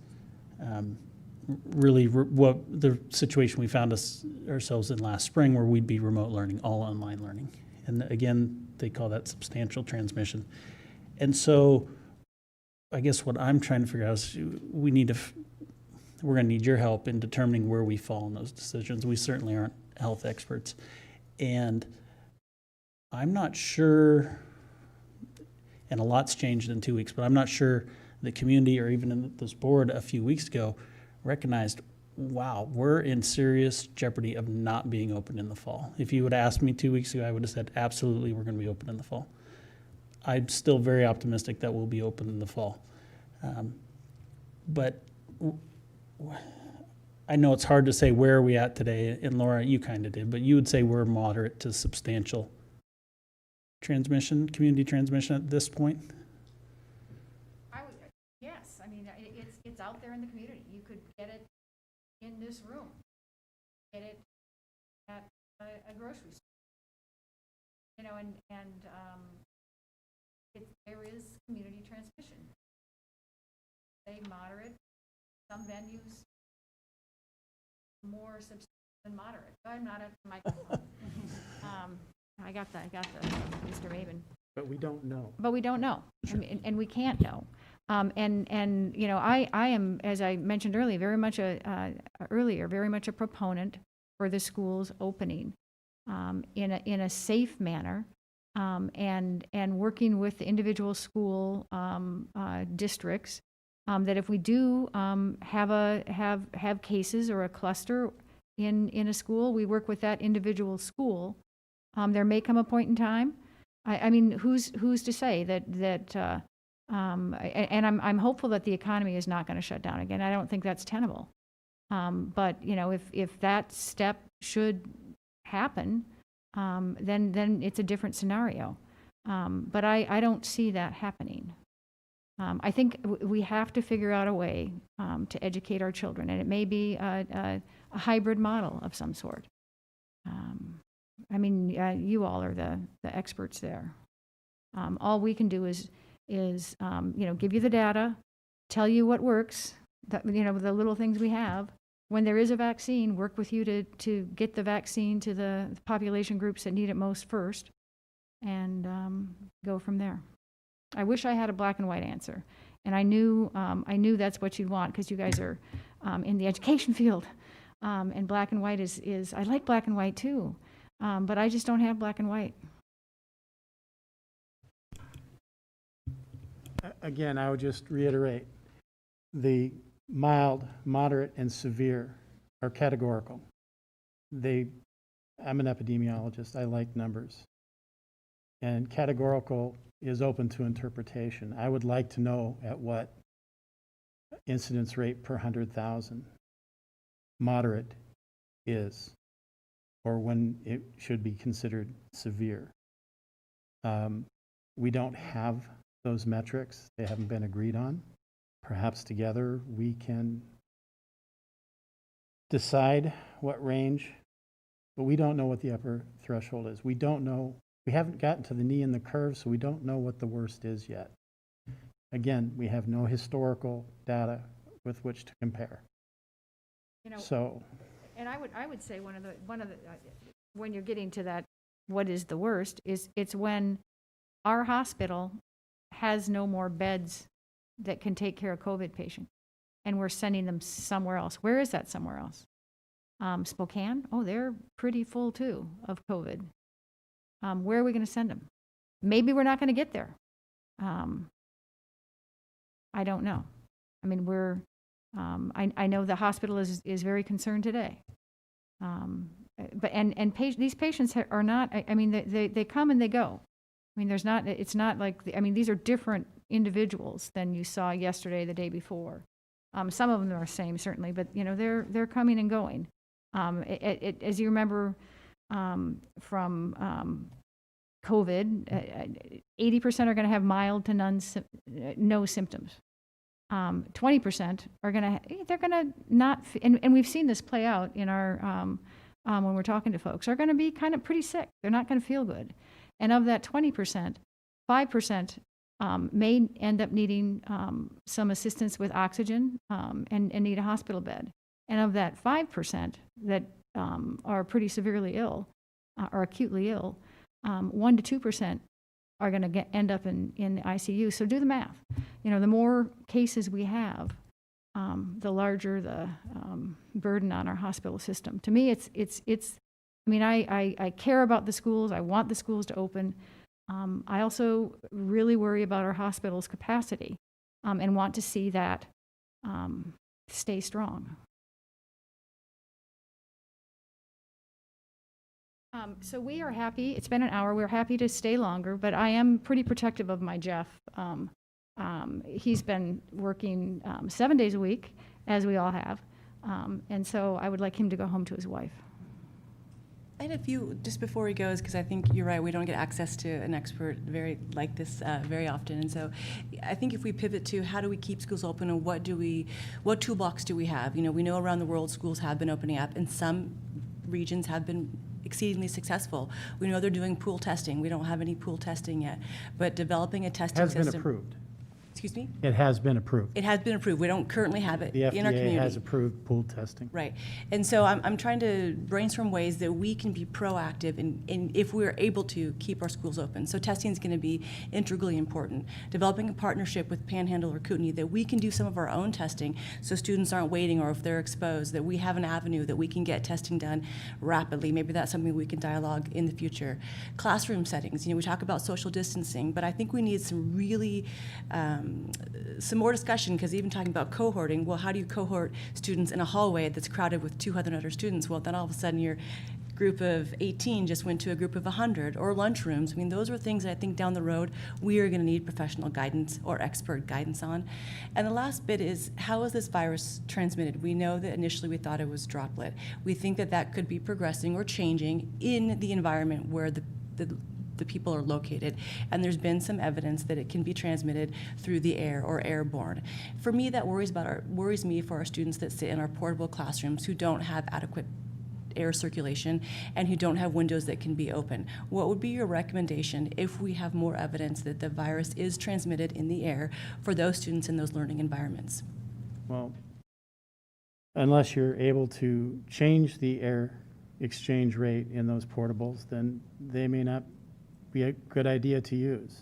really what the situation we found ourselves in last spring, where we'd be remote learning, all online learning. And again, they call that substantial transmission. And so I guess what I'm trying to figure out is we're going to need your help in determining where we fall in those decisions. We certainly aren't health experts. And I'm not sure, and a lot's changed in 2 weeks, but I'm not sure the community or even in this board a few weeks ago recognized, wow, we're in serious jeopardy of not being open in the fall. If you would have asked me 2 weeks ago, I would have said, absolutely, we're going to be open in the fall. I'm still very optimistic that we'll be open in the fall. But I know it's hard to say where are we at today, and Laura, you kind of did, but you would say we're moderate to substantial transmission, community transmission at this point?
Yes, I mean, it's out there in the community. You could get it in this room, get it at a grocery store, there is community transmission. They moderate, some venues more substantial than moderate. I'm not at the microphone. I got the Mr. Maven.
But we don't know.
But we don't know, and we can't know. I am, as I mentioned earlier, very much a proponent for the schools opening in a safe manner, and working with the individual school districts. That if we do have cases or a cluster in a school, we work with that individual school. There may come a point in time. I mean, who's to say that and I'm hopeful that the economy is not going to shut down again. I don't think that's tenable. But if that step should happen, then it's a different scenario. But I don't see that happening. I think we have to figure out a way to educate our children, and it may be a hybrid model of some sort. You all are the experts there. All we can do is give you the data, tell you what works, the little things we have. When there is a vaccine, work with you to get the vaccine to the population groups that need it most first, and go from there. I wish I had a black and white answer, and I knew that's what you'd want, because you guys are in the education field, and black and white is I like black and white too, but I just don't have black and white.
Again, I would just reiterate, the mild, moderate, and severe are categorical. I'm an epidemiologist, I like numbers. And categorical is open to interpretation. I would like to know at what incidence rate per 100,000 moderate is, or when it should be considered severe. We don't have those metrics. They haven't been agreed on. Perhaps together we can decide what range, but we don't know what the upper threshold is. We don't know. We haven't gotten to the knee in the curve, so we don't know what the worst is yet. Again, we have no historical data with which to compare.
You know,
So,
and I would say one of the when you're getting to that, what is the worst is it's when our hospital has no more beds that can take care of COVID patients, and we're sending them somewhere else. Where is that somewhere else? Spokane? Oh, they're pretty full too of COVID. Where are we going to send them? Maybe we're not going to get there. I don't know. I mean, I know the hospital is very concerned today. But these patients are not, I mean, they come and they go. I mean, it's not like, these are different individuals than you saw yesterday, the day before. Some of them are the same, certainly, but, they're coming and going. As you remember from COVID, 80% are going to have mild to no symptoms. 20% are they're going to not, and we've seen this play out in our, when we're talking to folks, are going to be kind of pretty sick. They're not going to feel good. And of that 20%, 5% may end up needing some assistance with oxygen and need a hospital bed. And of that 5% that are pretty severely ill or acutely ill, 1 to 2% are going to end up in the ICU. So do the math. The more cases we have, the larger the burden on our hospital system. To me, I care about the schools. I want the schools to open. I also really worry about our hospital's capacity and want to see that stay strong. So we are happy. It's been an hour. We're happy to stay longer, but I am pretty protective of my Jeff. He's been working 7 days a week, as we all have, and so I would like him to go home to his wife.
I had a few, just before he goes, because I think you're right, we don't get access to an expert like this very often. And so I think if we pivot to how do we keep schools open and what toolbox do we have? We know around the world schools have been opening up, and some regions have been exceedingly successful. We know they're doing pool testing. We don't have any pool testing yet, but developing a testing system.
has been approved.
Excuse me?
It has been approved.
It has been approved. We don't currently have it
The
in our community.
FDA has approved pool testing.
Right. And so I'm trying to brainstorm ways that we can be proactive in if we're able to keep our schools open. So testing is going to be integrally important. Developing a partnership with Panhandle or Kootenai that we can do some of our own testing so students aren't waiting, or if they're exposed, that we have an avenue that we can get testing done rapidly. Maybe that's something we can dialogue in the future. Classroom settings. We talk about social distancing, but I think we need some really some more discussion, because even talking about cohorting, well, how do you cohort students in a hallway that's crowded with 200 other students? Well, then all of a sudden your group of 18 just went to a group of 100, or lunchrooms. Those are things that I think down the road we are going to need professional guidance or expert guidance on. And the last bit is, how is this virus transmitted? We know that initially we thought it was droplet. We think that could be progressing or changing in the environment where the people are located, and there's been some evidence that it can be transmitted through the air or airborne. For me, that worries me for our students that sit in our portable classrooms who don't have adequate air circulation and who don't have windows that can be open. What would be your recommendation if we have more evidence that the virus is transmitted in the air for those students in those learning environments?
Well, unless you're able to change the air exchange rate in those portables, then they may not be a good idea to use.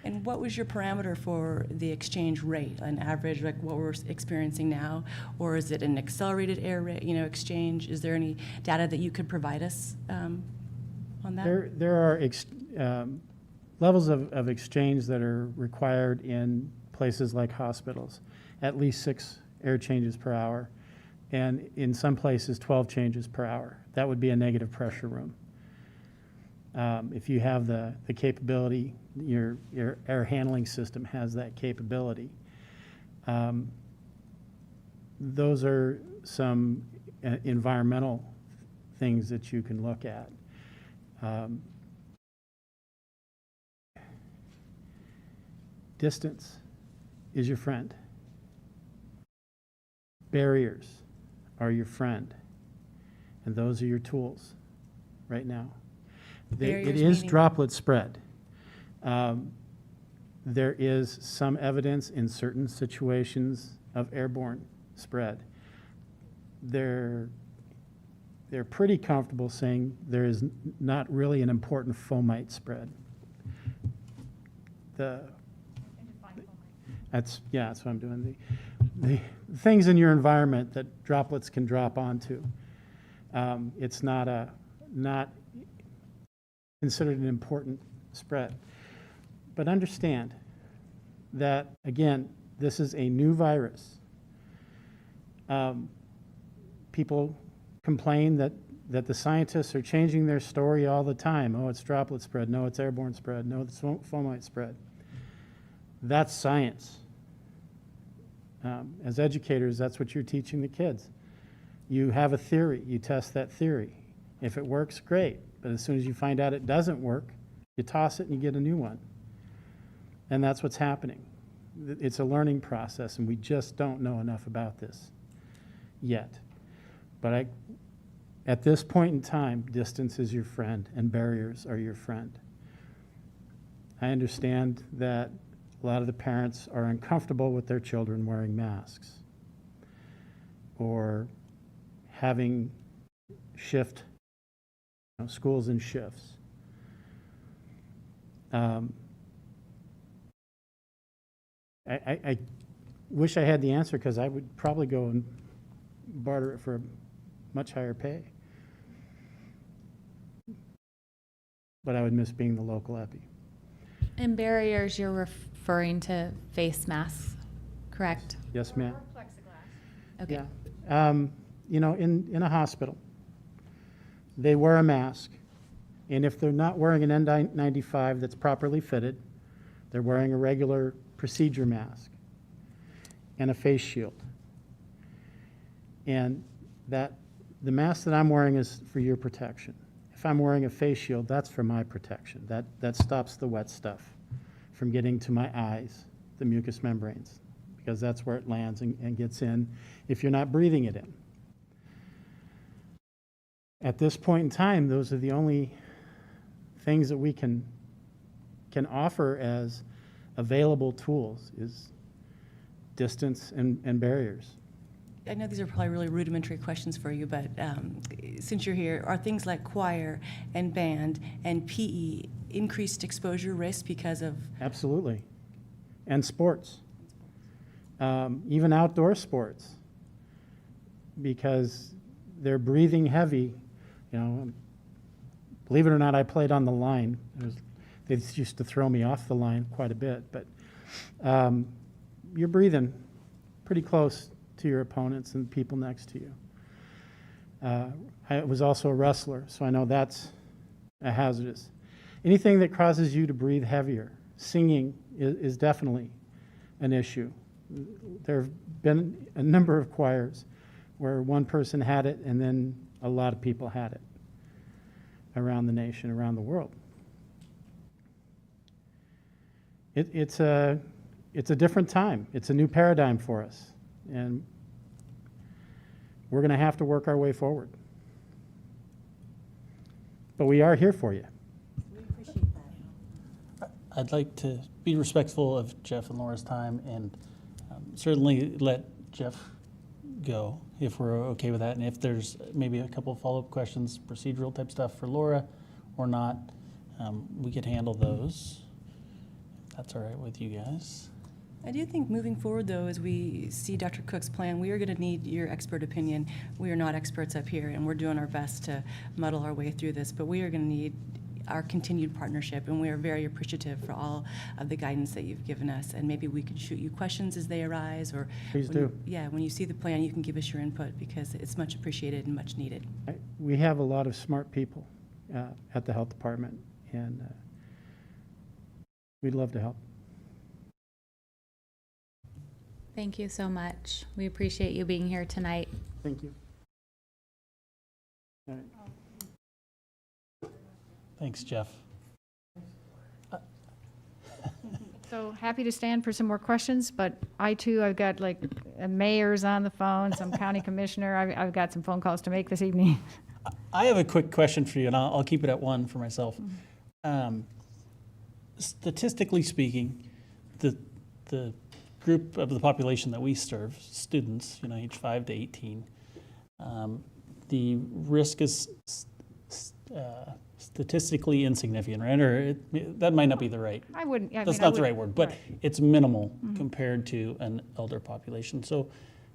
And what was your parameter for the exchange rate, an average, like what we're experiencing now? Or is it an accelerated air rate, exchange? Is there any data that you could provide us on that?
There are levels of exchange that are required in places like hospitals, at least 6 air changes per hour, and in some places 12 changes per hour. That would be a negative pressure room. If you have the capability, your air handling system has that capability. Those are some environmental things that you can look at. Distance is your friend. Barriers are your friend. And those are your tools right now. It
Barriers
is
meaning?
droplet spread. There is some evidence in certain situations of airborne spread. They're pretty comfortable saying there is not really an important fomite spread. That's what I'm doing. The things in your environment that droplets can drop onto. It's not considered an important spread. But understand that, again, this is a new virus. People complain that the scientists are changing their story all the time. Oh, it's droplet spread. No, it's airborne spread. No, it's fomite spread. That's science. As educators, that's what you're teaching the kids. You have a theory. You test that theory. If it works, great. But as soon as you find out it doesn't work, you toss it and you get a new one. And that's what's happening. It's a learning process, and we just don't know enough about this yet. But at this point in time, distance is your friend and barriers are your friend. I understand that a lot of the parents are uncomfortable with their children wearing masks or having schools in shifts. I wish I had the answer, because I would probably go and barter it for a much higher pay. But I would miss being the local epi.
And barriers, you're referring to face masks, correct?
Yes, ma'am.
Okay.
Yeah. In a hospital, they wear a mask, and if they're not wearing an N95 that's properly fitted, they're wearing a regular procedure mask and a face shield. And the mask that I'm wearing is for your protection. If I'm wearing a face shield, that's for my protection. That stops the wet stuff from getting to my eyes, the mucous membranes, because that's where it lands and gets in if you're not breathing it in. At this point in time, those are the only things that we can offer as available tools, is distance and barriers.
I know these are probably really rudimentary questions for you, but since you're here, are things like choir and band and PE increased exposure risk because of?
Absolutely. And sports. Even outdoor sports. Because they're breathing heavy. Believe it or not, I played on the line. They used to throw me off the line quite a bit, but you're breathing pretty close to your opponents and people next to you. I was also a wrestler, so I know that's a hazardous. Anything that causes you to breathe heavier. Singing is definitely an issue. There have been a number of choirs where one person had it and then a lot of people had it around the nation, around the world. It's a different time. It's a new paradigm for us. And we're going to have to work our way forward. But we are here for you.
We appreciate that.
I'd like to be respectful of Jeff and Laura's time, and certainly let Jeff go if we're okay with that. And if there's maybe a couple of follow-up questions, procedural type stuff for Laura or not, we could handle those. If that's all right with you guys.
I do think moving forward, though, as we see Dr. Cook's plan, we are going to need your expert opinion. We are not experts up here, and we're doing our best to muddle our way through this, but we are going to need our continued partnership, and we are very appreciative for all of the guidance that you've given us. And maybe we could shoot you questions as they arise, or
Please
when
do.
when you see the plan, you can give us your input, because it's much appreciated and much needed.
We have a lot of smart people at the health department, and we'd love to help.
Thank you so much. We appreciate you being here tonight.
Thank you. All right.
Thanks, Jeff.
So happy to stand for some more questions, but I too, I've got like mayors on the phone, some county commissioner. I've got some phone calls to make this evening.
I have a quick question for you, and I'll keep it at one for myself. Statistically speaking, the group of the population that we serve, students, age 5 to 18, the risk is statistically insignificant, right? Or that might not be the right.
I wouldn't.
That's not the right word, but
right.
it's minimal compared to an elder population. So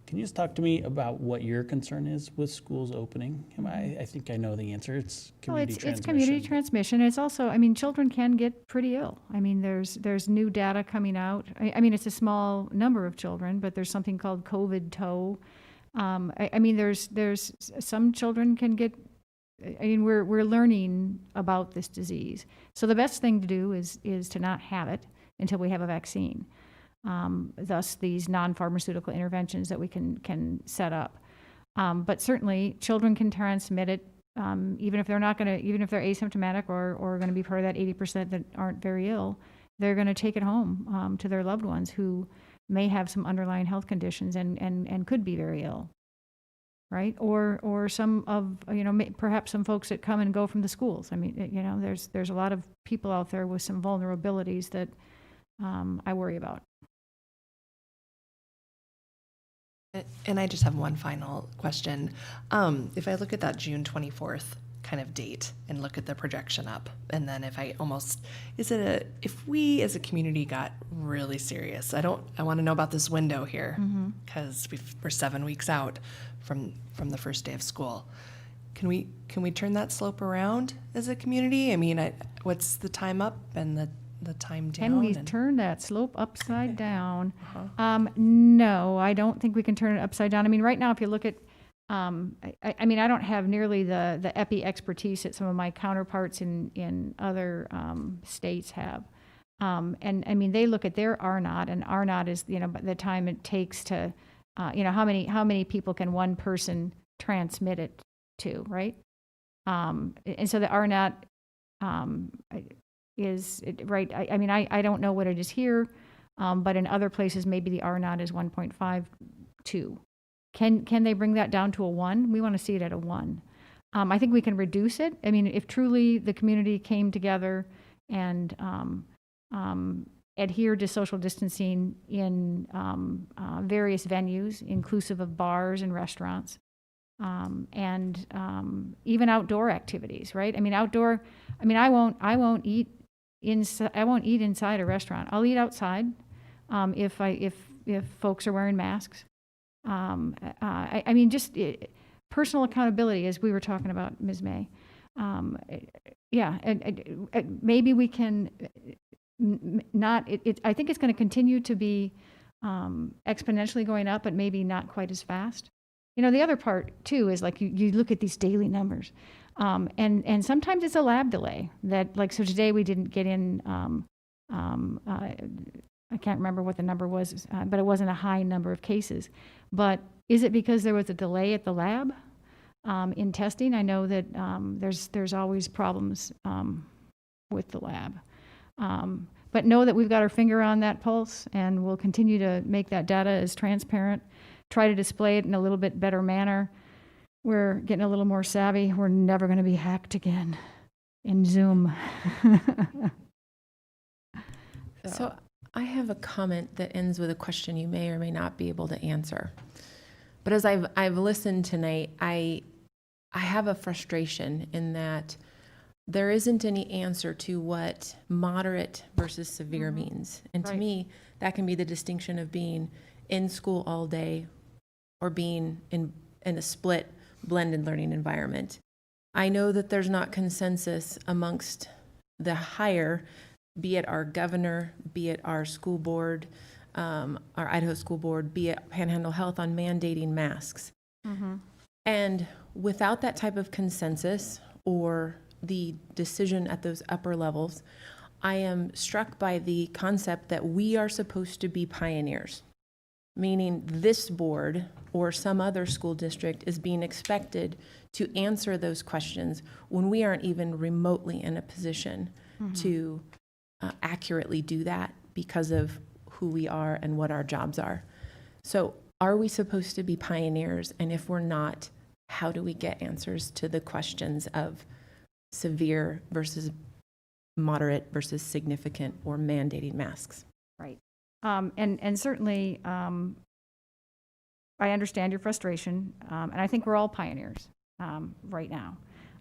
can you just talk to me about what your concern is with schools opening? I think I know the answer. It's community transmission.
It's community transmission. It's also, children can get pretty ill. There's new data coming out. It's a small number of children, but there's something called COVID toe. There's some children can get, we're learning about this disease. So the best thing to do is to not have it until we have a vaccine. Thus these non-pharmaceutical interventions that we can set up. But certainly children can transmit it, even if they're asymptomatic or going to be part of that 80% that aren't very ill. They're going to take it home to their loved ones who may have some underlying health conditions and could be very ill, right? Or some of, perhaps some folks that come and go from the schools. There's a lot of people out there with some vulnerabilities that I worry about.
And I just have one final question. If I look at that June 24th kind of date and look at the projection up, and then if we as a community got really serious, I want to know about this window here, because we're 7 weeks out from the first day of school. Can we turn that slope around as a community? What's the time up and the time down?
Can we turn that slope upside down? No, I don't think we can turn it upside down. Right now, if you look at, I don't have nearly the epi expertise that some of my counterparts in other states have. And they look at their R-naught, and R-naught is, the time it takes to, how many people can one person transmit it to, right? And so the R-naught, is it right? I don't know what it is here, but in other places, maybe the R-naught is 1.52. Can they bring that down to a 1? We want to see it at a 1. I think we can reduce it. If truly the community came together and adhered to social distancing in various venues, inclusive of bars and restaurants, and even outdoor activities, right? Outdoor. I won't eat inside a restaurant. I'll eat outside if folks are wearing masks. Personal accountability, as we were talking about, Ms. May. Maybe we can not. I think it's going to continue to be exponentially going up, but maybe not quite as fast. The other part too is like you look at these daily numbers. And sometimes it's a lab delay that, so today we didn't get in, I can't remember what the number was, but it wasn't a high number of cases. But is it because there was a delay at the lab in testing? I know that there's always problems with the lab. But know that we've got our finger on that pulse, and we'll continue to make that data as transparent, try to display it in a little bit better manner. We're getting a little more savvy. We're never going to be hacked again in Zoom.
So I have a comment that ends with a question you may or may not be able to answer. But as I've listened tonight, I have a frustration in that there isn't any answer to what moderate versus severe means. And to me, that can be the distinction of being in school all day or being in a split blended learning environment. I know that there's not consensus amongst the higher, be it our governor, be it our school board, our Idaho School Board, be it Panhandle Health on mandating masks. And without that type of consensus or the decision at those upper levels, I am struck by the concept that we are supposed to be pioneers, meaning this board or some other school district is being expected to answer those questions when we aren't even remotely in a position to accurately do that because of who we are and what our jobs are. So are we supposed to be pioneers? And if we're not, how do we get answers to the questions of severe versus moderate versus significant or mandating masks?
Right. And certainly, I understand your frustration, and I think we're all pioneers right now.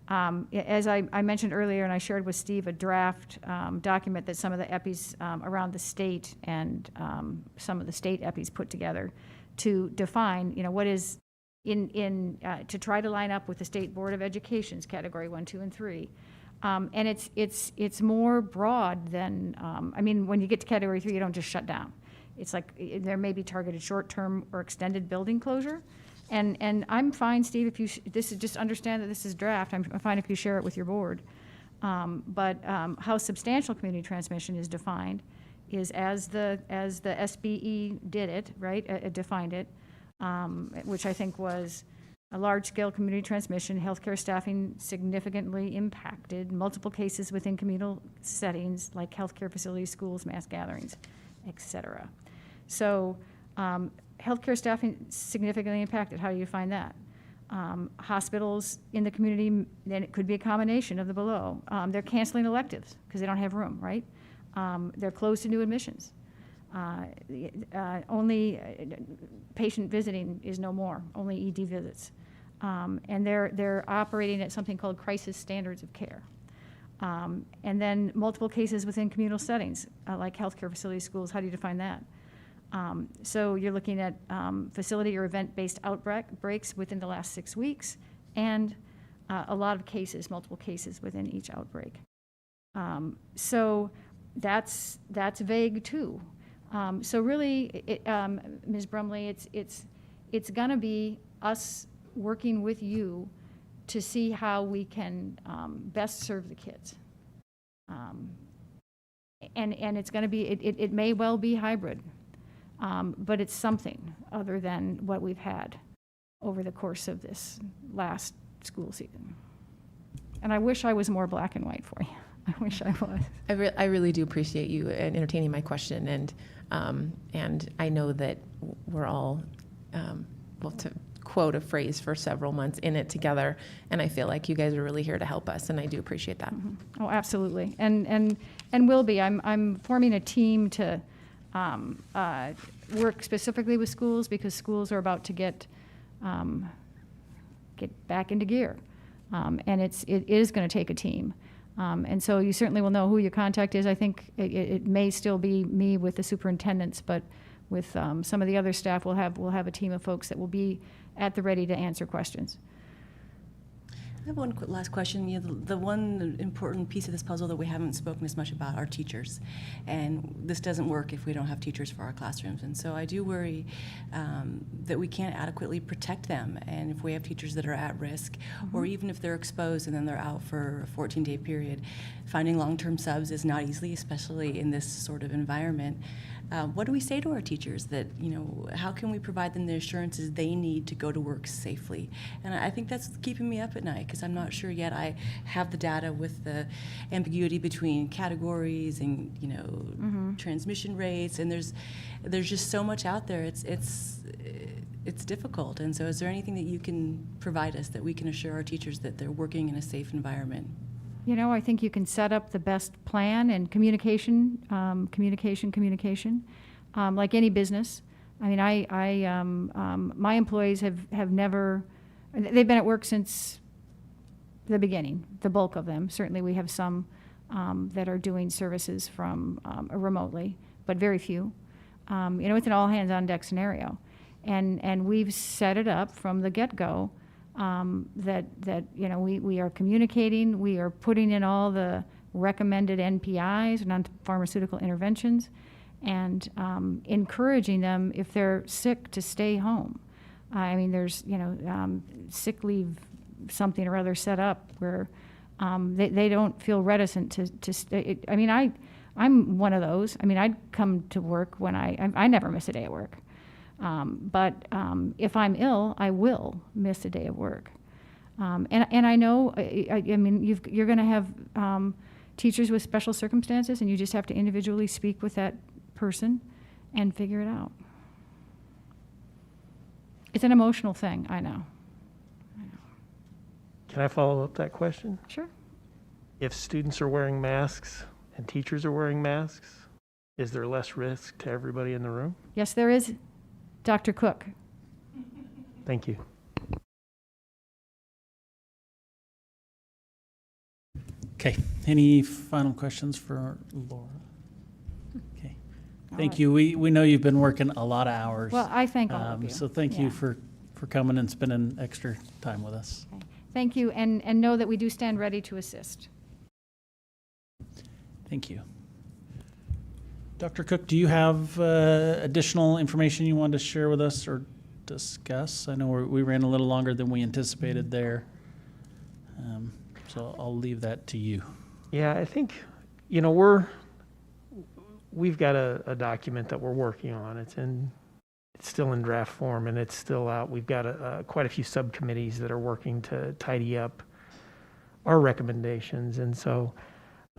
As I mentioned earlier, and I shared with Steve a draft document that some of the EPIs around the state and some of the state EPIs put together to define, what is to try to line up with the State Board of Education's category 1, 2, and 3. And it's more broad than, when you get to category 3, you don't just shut down. It's like there may be targeted short-term or extended building closure. And I'm fine, Steve, if you, this is just understand that this is draft. I'm fine if you share it with your board. But how substantial community transmission is defined is as the SBE did it, right? It defined it, which I think was a large-scale community transmission, healthcare staffing significantly impacted, multiple cases within communal settings like healthcare facilities, schools, mass gatherings, et cetera. So healthcare staffing significantly impacted. How do you find that? Hospitals in the community, then it could be a combination of the below. They're canceling electives because they don't have room, right? They're closed to new admissions. Only patient visiting is no more, only ED visits. And they're operating at something called crisis standards of care. And then multiple cases within communal settings, like healthcare facilities, schools. How do you define that? So you're looking at facility or event-based outbreaks within the last 6 weeks, and a lot of cases, multiple cases within each outbreak. So that's vague too. So really, Ms. Brumley, it's going to be us working with you to see how we can best serve the kids. And it's going to be, it may well be hybrid, but it's something other than what we've had over the course of this last school season. And I wish I was more black and white for you. I wish I was.
I really do appreciate you entertaining my question, and I know that we're all, to quote a phrase, for several months in it together, and I feel like you guys are really here to help us, and I do appreciate that.
Mm-hmm. Oh, absolutely, and will be. I'm forming a team to work specifically with schools, because schools are about to get back into gear, and it is going to take a team. And so you certainly will know who your contact is. I think it may still be me with the superintendents, but with some of the other staff, we'll have a team of folks that will be at the ready to answer questions.
I have one last question. The one important piece of this puzzle that we haven't spoken as much about are teachers. And this doesn't work if we don't have teachers for our classrooms. And so I do worry that we can't adequately protect them. And if we have teachers that are at risk, or even if they're exposed and then they're out for a 14-day period, finding long-term subs is not easy, especially in this sort of environment. What do we say to our teachers that, how can we provide them the assurances they need to go to work safely? And I think that's keeping me up at night, because I'm not sure yet I have the data with the ambiguity between categories and, transmission rates, and there's just so much out there. It's difficult. And so is there anything that you can provide us that we can assure our teachers that they're working in a safe environment?
I think you can set up the best plan and communication, like any business. I mean, my employees have never, they've been at work since the beginning, the bulk of them. Certainly we have some that are doing services from remotely, but very few. It's an all hands on deck scenario. And we've set it up from the that we are communicating, we are putting in all the recommended NPIs, non-pharmaceutical interventions, and encouraging them, if they're sick, to stay home. I mean, there's, sick leave something or other set up where they don't feel reticent to stay. I mean, I'm one of those. I mean, I'd come to work when I never miss a day at work. But if I'm ill, I will miss a day of work. And I know, I mean, you're going to have teachers with special circumstances, and you just have to individually speak with that person and figure it out. It's an emotional thing, I know.
Can I follow up that question?
Sure.
If students are wearing masks and teachers are wearing masks, is there less risk to everybody in the room?
Yes, there is, Dr. Cook.
Thank you.
Okay, any final questions for Laura? Okay, thank you. We know you've been working a lot of hours.
Well, I thank all of you.
So thank you
Yeah.
for coming and spending extra time with us.
Okay. Thank you, and know that we do stand ready to assist.
Thank you. Dr. Cook, do you have additional information you wanted to share with us or discuss? I know we ran a little longer than we anticipated there. So I'll leave that to you.
Yeah, I think, we've got a document that we're working on. It's still in draft form and it's still out. We've got quite a few subcommittees that are working to tidy up our recommendations. And so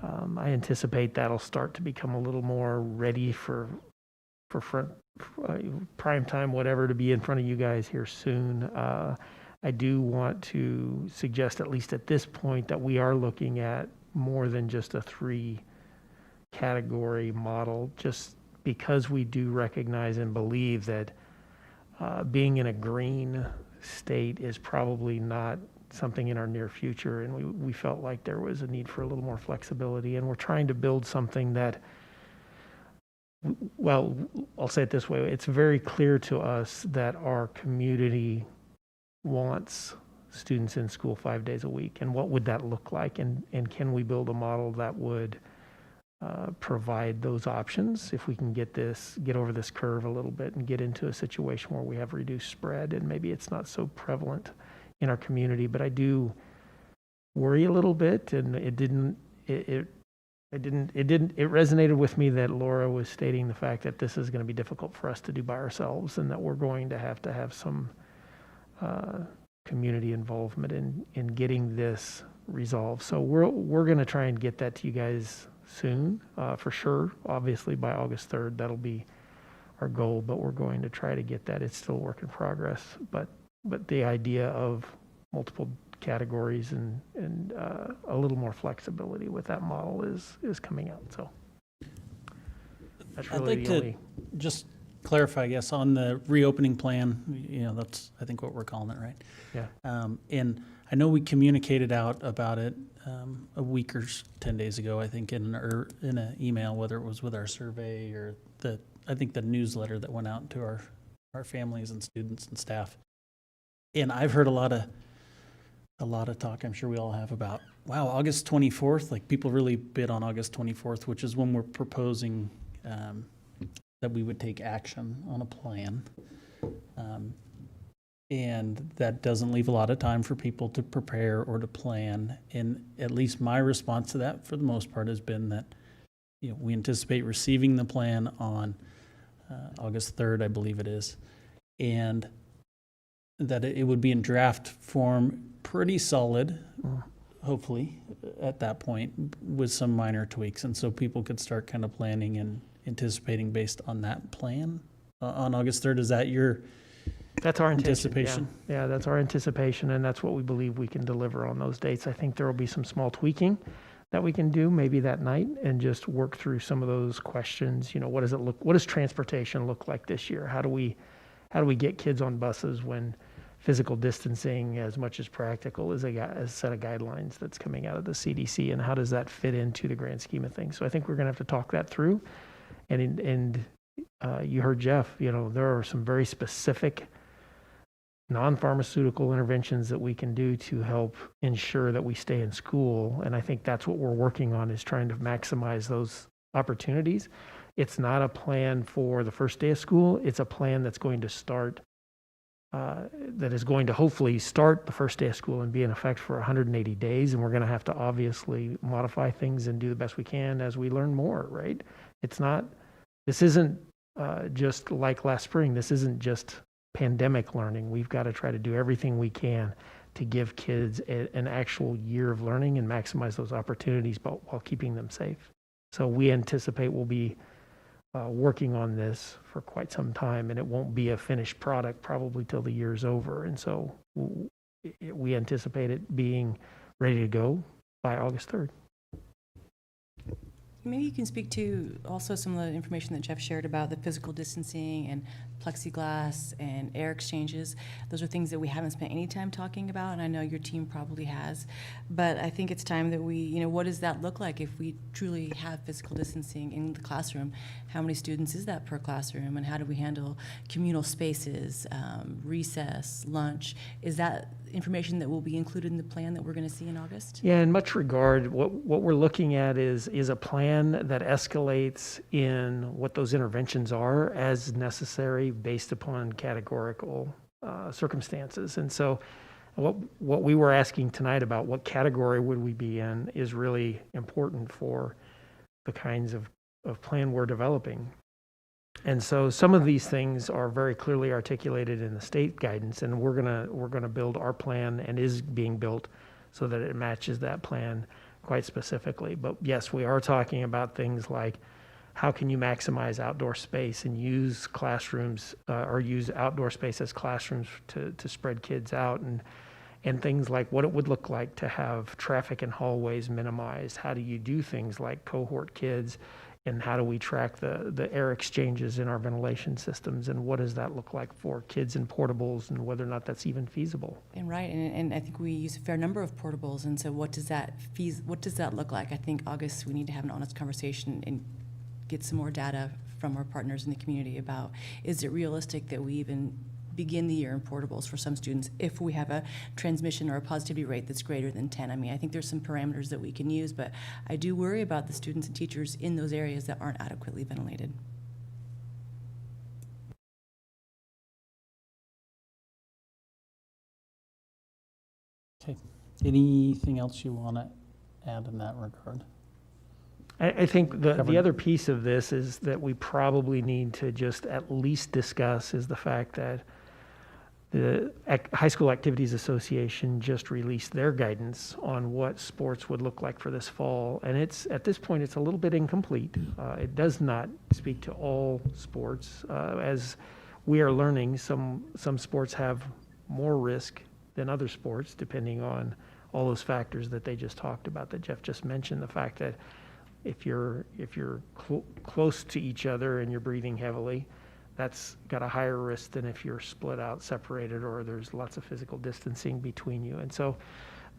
I anticipate that'll start to become a little more ready for prime time, whatever, to be in front of you guys here soon. I do want to suggest, at least at this point, that we are looking at more than just a 3-category model, just because we do recognize and believe that being in a green state is probably not something in our near future. And we felt like there was a need for a little more flexibility. And we're trying to build something that, well, I'll say it this way. It's very clear to us that our community wants students in school 5 days a week, and what would that look like, and can we build a model that would provide those options if we can get over this curve a little bit and get into a situation where we have reduced spread and maybe it's not so prevalent in our community. But I do worry a little bit, and it resonated with me that Laura was stating the fact that this is going to be difficult for us to do by ourselves, and that we're going to have some community involvement in getting this resolved. So we're going to try and get that to you guys soon, for sure. Obviously by August 3rd, that'll be our goal, but we're going to try to get that. It's still a work in progress, but the idea of multiple categories and a little more flexibility with that model is coming out. So that's really
I'd like
the
to
only.
just clarify, I guess, on the reopening plan. That's, I think, what we're calling it, right?
Yeah.
And I know we communicated out about it a week or 10 days ago, I think, in an email, whether it was with our survey or the newsletter that went out to our families and students and staff. And I've heard a lot of talk, I'm sure we all have, about, wow, August 24th, like people really bid on August 24th, which is when we're proposing that we would take action on a plan. And that doesn't leave a lot of time for people to prepare or to plan. And at least my response to that, for the most part, has been that we anticipate receiving the plan on August 3rd, I believe it is, and that it would be in draft form, pretty solid, hopefully, at that point, with some minor tweaks. And so people could start kind of planning and anticipating based on that plan on August 3rd. Is that your
That's our
anticipation?
Yeah, that's our anticipation, and that's what we believe we can deliver on those dates. I think there will be some small tweaking that we can do maybe that night and just work through some of those questions. What does transportation look like this year? How do we get kids on buses when physical distancing, as much as practical, is a set of guidelines that's coming out of the CDC, and how does that fit into the grand scheme of things? So I think we're going to have to talk that through. And you heard Jeff, there are some very specific non-pharmaceutical interventions that we can do to help ensure that we stay in school. And I think that's what we're working on, is trying to maximize those opportunities. It's not a plan for the first day of school. It's a plan that's going to start, that is going to hopefully start the first day of school and be in effect for 180 days. And we're going to have to obviously modify things and do the best we can as we learn more, right? This isn't just like last spring. This isn't just pandemic learning. We've got to try to do everything we can to give kids an actual year of learning and maximize those opportunities, but while keeping them safe. So we anticipate we'll be working on this for quite some time, and it won't be a finished product probably till the year's over. And so we anticipate it being ready to go by August 3rd.
Maybe you can speak to also some of the information that Jeff shared about the physical distancing and plexiglass and air exchanges. Those are things that we haven't spent any time talking about, and I know your team probably has. But I think it's time that we, what does that look like if we truly have physical distancing in the classroom? How many students is that per classroom, and how do we handle communal spaces, recess, lunch? Is that information that will be included in the plan that we're going to see in August?
Yeah, in much regard, what we're looking at is a plan that escalates in what those interventions are as necessary based upon categorical circumstances. And so what we were asking tonight about what category would we be in is really important for the kinds of plan we're developing. And so some of these things are very clearly articulated in the state guidance, and we're gonna build our plan, and is being built so that it matches that plan quite specifically. But yes, we are talking about things like how can you maximize outdoor space and use classrooms or use outdoor space as classrooms to spread kids out, and things like what it would look like to have traffic in hallways minimized. How do you do things like cohort kids? And how do we track the air exchanges in our ventilation systems? And what does that look like for kids in portables, and whether or not that's even feasible?
And right, and I think we use a fair number of portables, and so what does that look like? I think August, we need to have an honest conversation and get some more data from our partners in the community about, is it realistic that we even begin the year in portables for some students if we have a transmission or a positivity rate that's greater than 10. I mean, I think there's some parameters that we can use, but I do worry about the students and teachers in those areas that aren't adequately ventilated.
Okay. Anything else you want to add in that regard?
I think the
Covered.
other piece of this is that we probably need to just at least discuss is the fact that the High School Activities Association just released their guidance on what sports would look like for this fall. And it's, at this point, it's a little bit incomplete. It does not speak to all sports. As we are learning, some sports have more risk than other sports, depending on all those factors that they just talked about, that Jeff just mentioned. The fact that if you're close to each other and you're breathing heavily, that's got a higher risk than if you're split out, separated, or there's lots of physical distancing between you. And so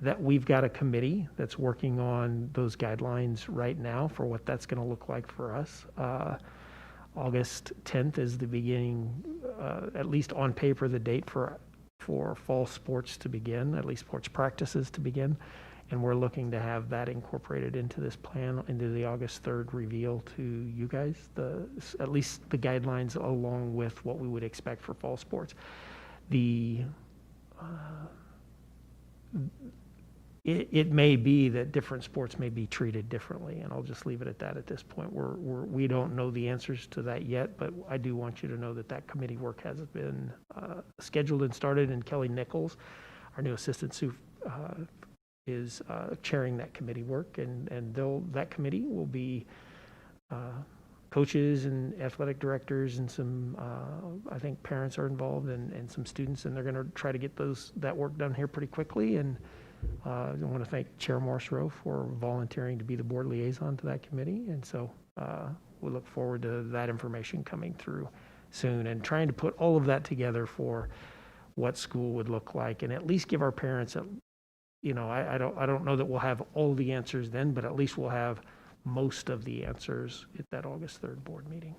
that we've got a committee that's working on those guidelines right now for what that's going to look like for us. August 10th is the beginning, at least on paper, the date for fall sports to begin, at least sports practices to begin. And we're looking to have that incorporated into this plan, into the August 3rd reveal to you guys, at least the guidelines along with what we would expect for fall sports. It may be that different sports may be treated differently, and I'll just leave it at that at this point. We don't know the answers to that yet, but I do want you to know that committee work has been scheduled and started, and Kelly Nichols, our new assistant is chairing that committee work, and that committee will be coaches and athletic directors, and some I think parents are involved, and some students, and they're going to try to get that work done here pretty quickly. And I want to thank Chair Marceau for volunteering to be the board liaison to that committee. And so we look forward to that information coming through soon, and trying to put all of that together for what school would look like, and at least give our parents I don't know that we'll have all the answers then, but at least we'll have most of the answers at that August 3rd board meeting.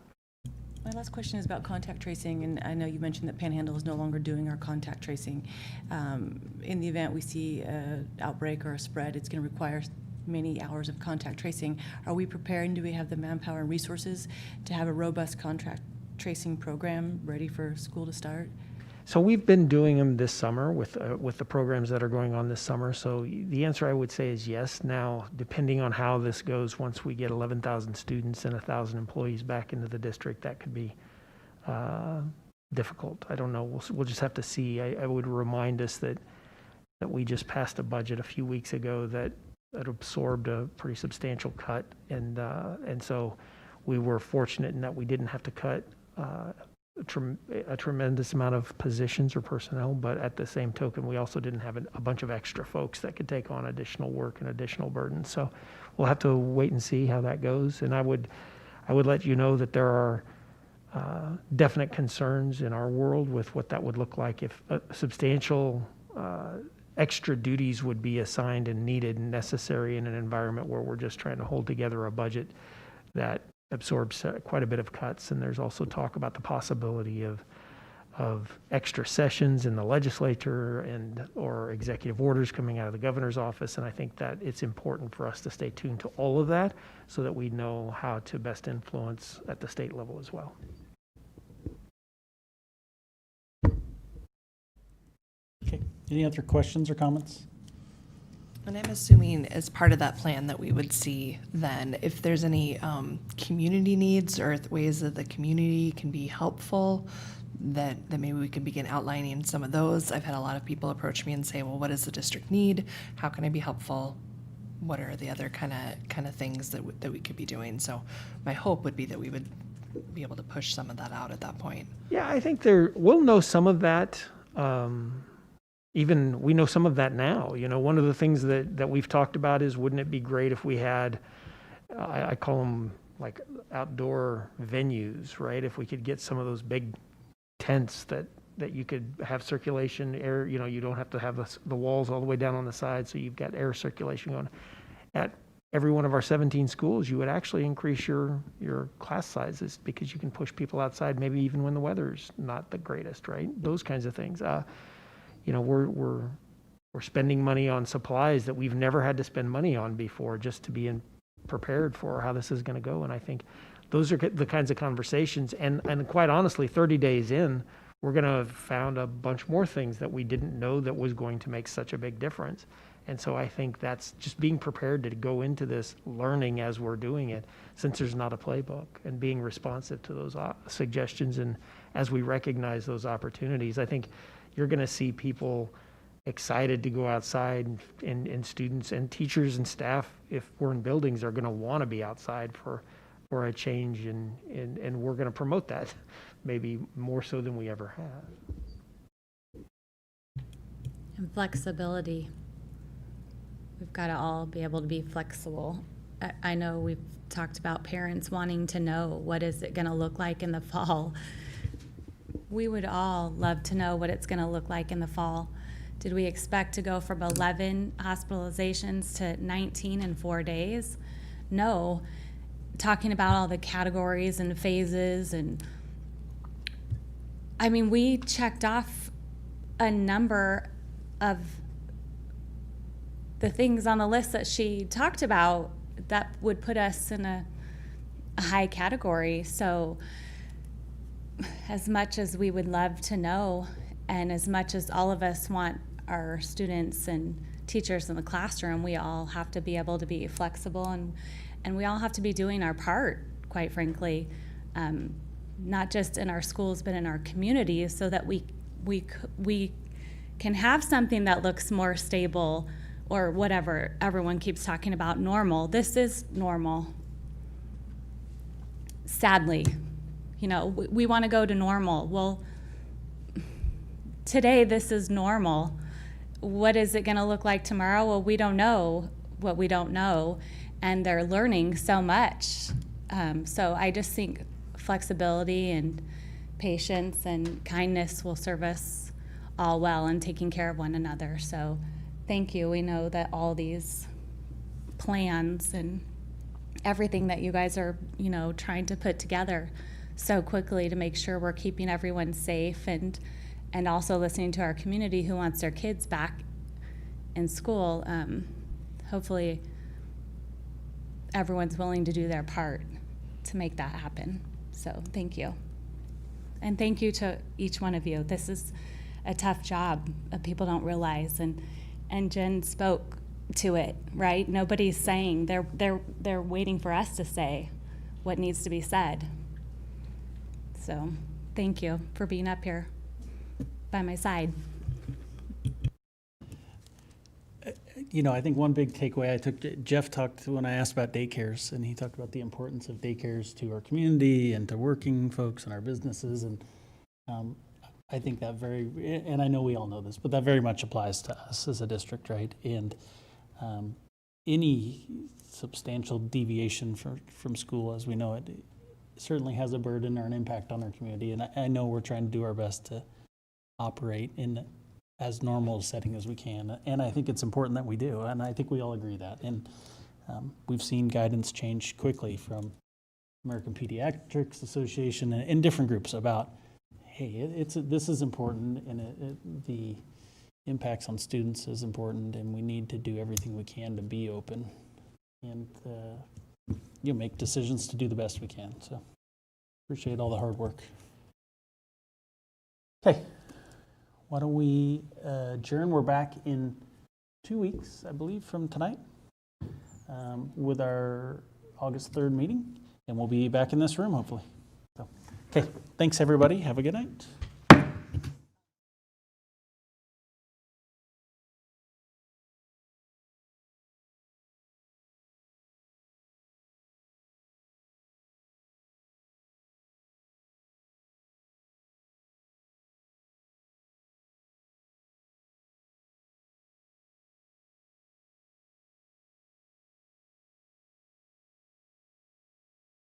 My last question is about contact tracing, and I know you mentioned that Panhandle is no longer doing our contact tracing. In the event we see an outbreak or a spread, it's going to require many hours of contact tracing. Are we preparing? Do we have the manpower and resources to have a robust contact tracing program ready for school to start?
So we've been doing them this summer with the programs that are going on this summer. So the answer I would say is yes. Now, depending on how this goes, once we get 11,000 students and 1,000 employees back into the district, that could be difficult. I don't know. We'll just have to see. I would remind us that we just passed a budget a few weeks ago that absorbed a pretty substantial cut, and so we were fortunate in that we didn't have to cut a tremendous amount of positions or personnel, but at the same token, we also didn't have a bunch of extra folks that could take on additional work and additional burdens. So we'll have to wait and see how that goes. And I would let you know that there are definite concerns in our world with what that would look like if substantial extra duties would be assigned and needed and necessary in an environment where we're just trying to hold together a budget that absorbs quite a bit of cuts. And there's also talk about the possibility of extra sessions in the legislature or executive orders coming out of the governor's office. And I think that it's important for us to stay tuned to all of that so that we know how to best influence at the state level as well.
Okay. Any other questions or comments?
And I'm assuming as part of that plan that we would see then, if there's any community needs or ways that the community can be helpful, that maybe we could begin outlining some of those. I've had a lot of people approach me and say, well, what does the district need? How can I be helpful? What are the other kind of things that we could be doing? So my hope would be that we would be able to push some of that out at that point.
Yeah, I think we'll know some of that. Even we know some of that now. You know, one of the things that we've talked about is, wouldn't it be great if we had, I call them like outdoor venues, right? If we could get some of those big tents that you could have circulation air, you know, you don't have to have the walls all the way down on the side, so you've got air circulation going. At every one of our 17 schools, you would actually increase your class sizes because you can push people outside, maybe even when the weather's not the greatest, right? Those kinds of things. You know, we're spending money on supplies that we've never had to spend money on before, just to be prepared for how this is going to go. And I think those are the kinds of conversations. And quite honestly, 30 days in, we're going to have found a bunch more things that we didn't know that was going to make such a big difference. And so I think that's just being prepared to go into this learning as we're doing it, since there's not a playbook, and being responsive to those suggestions. And as we recognize those opportunities, I think you're going to see people excited to go outside, and students and teachers and staff, if we're in buildings, are going to want to be outside for a change, and we're going to promote that maybe more so than we ever have.
And flexibility. We've got to all be able to be flexible. I know we've talked about parents wanting to know, what is it going to look like in the fall? We would all love to know what it's going to look like in the fall. Did we expect to go from 11 hospitalizations to 19 in 4 days? No. Talking about all the categories and phases, and I mean, we checked off a number of the things on the list that she talked about that would put us in a high category. So as much as we would love to know, and as much as all of us want our students and teachers in the classroom, we all have to be able to be flexible, and we all have to be doing our part, quite frankly, not just in our schools, but in our communities, so that we can have something that looks more stable, or whatever everyone keeps talking about, normal. This is normal. Sadly, you know, we want to go to normal. Well, today this is normal. What is it going to look like tomorrow? Well, we don't know what we don't know, and they're learning so much. So I just think flexibility and patience and kindness will serve us all well in taking care of one another. So thank you. We know that all these plans and everything that you guys are, you know, trying to put together so quickly to make sure we're keeping everyone safe and also listening to our community who wants their kids back in school. Hopefully everyone's willing to do their part to make that happen. So thank you. And thank you to each one of you. This is a tough job that people don't realize. And Jen spoke to it, right? Nobody's saying, they're waiting for us to say what needs to be said. So thank you for being up here by my side.
You know, I think one big takeaway I took, Jeff talked when I asked about daycares, and he talked about the importance of daycares to our community and to working folks and our businesses. And I think that and I know we all know this, but that very much applies to us as a district, right? And any substantial deviation from school, as we know it, certainly has a burden or an impact on our community. And I know we're trying to do our best to operate in as normal a setting as we can. And I think it's important that we do. And I think we all agree that. And we've seen guidance change quickly from American Pediatrics Association and different groups about, hey, this is important, and the impacts on students is important, and we need to do everything we can to be open and make decisions to do the best we can. So appreciate all the hard work. Okay. Why don't we adjourn? We're back in 2 weeks, I believe, from tonight with our August 3rd meeting, and we'll be back in this room, hopefully. So, okay, thanks, everybody. Have a good night.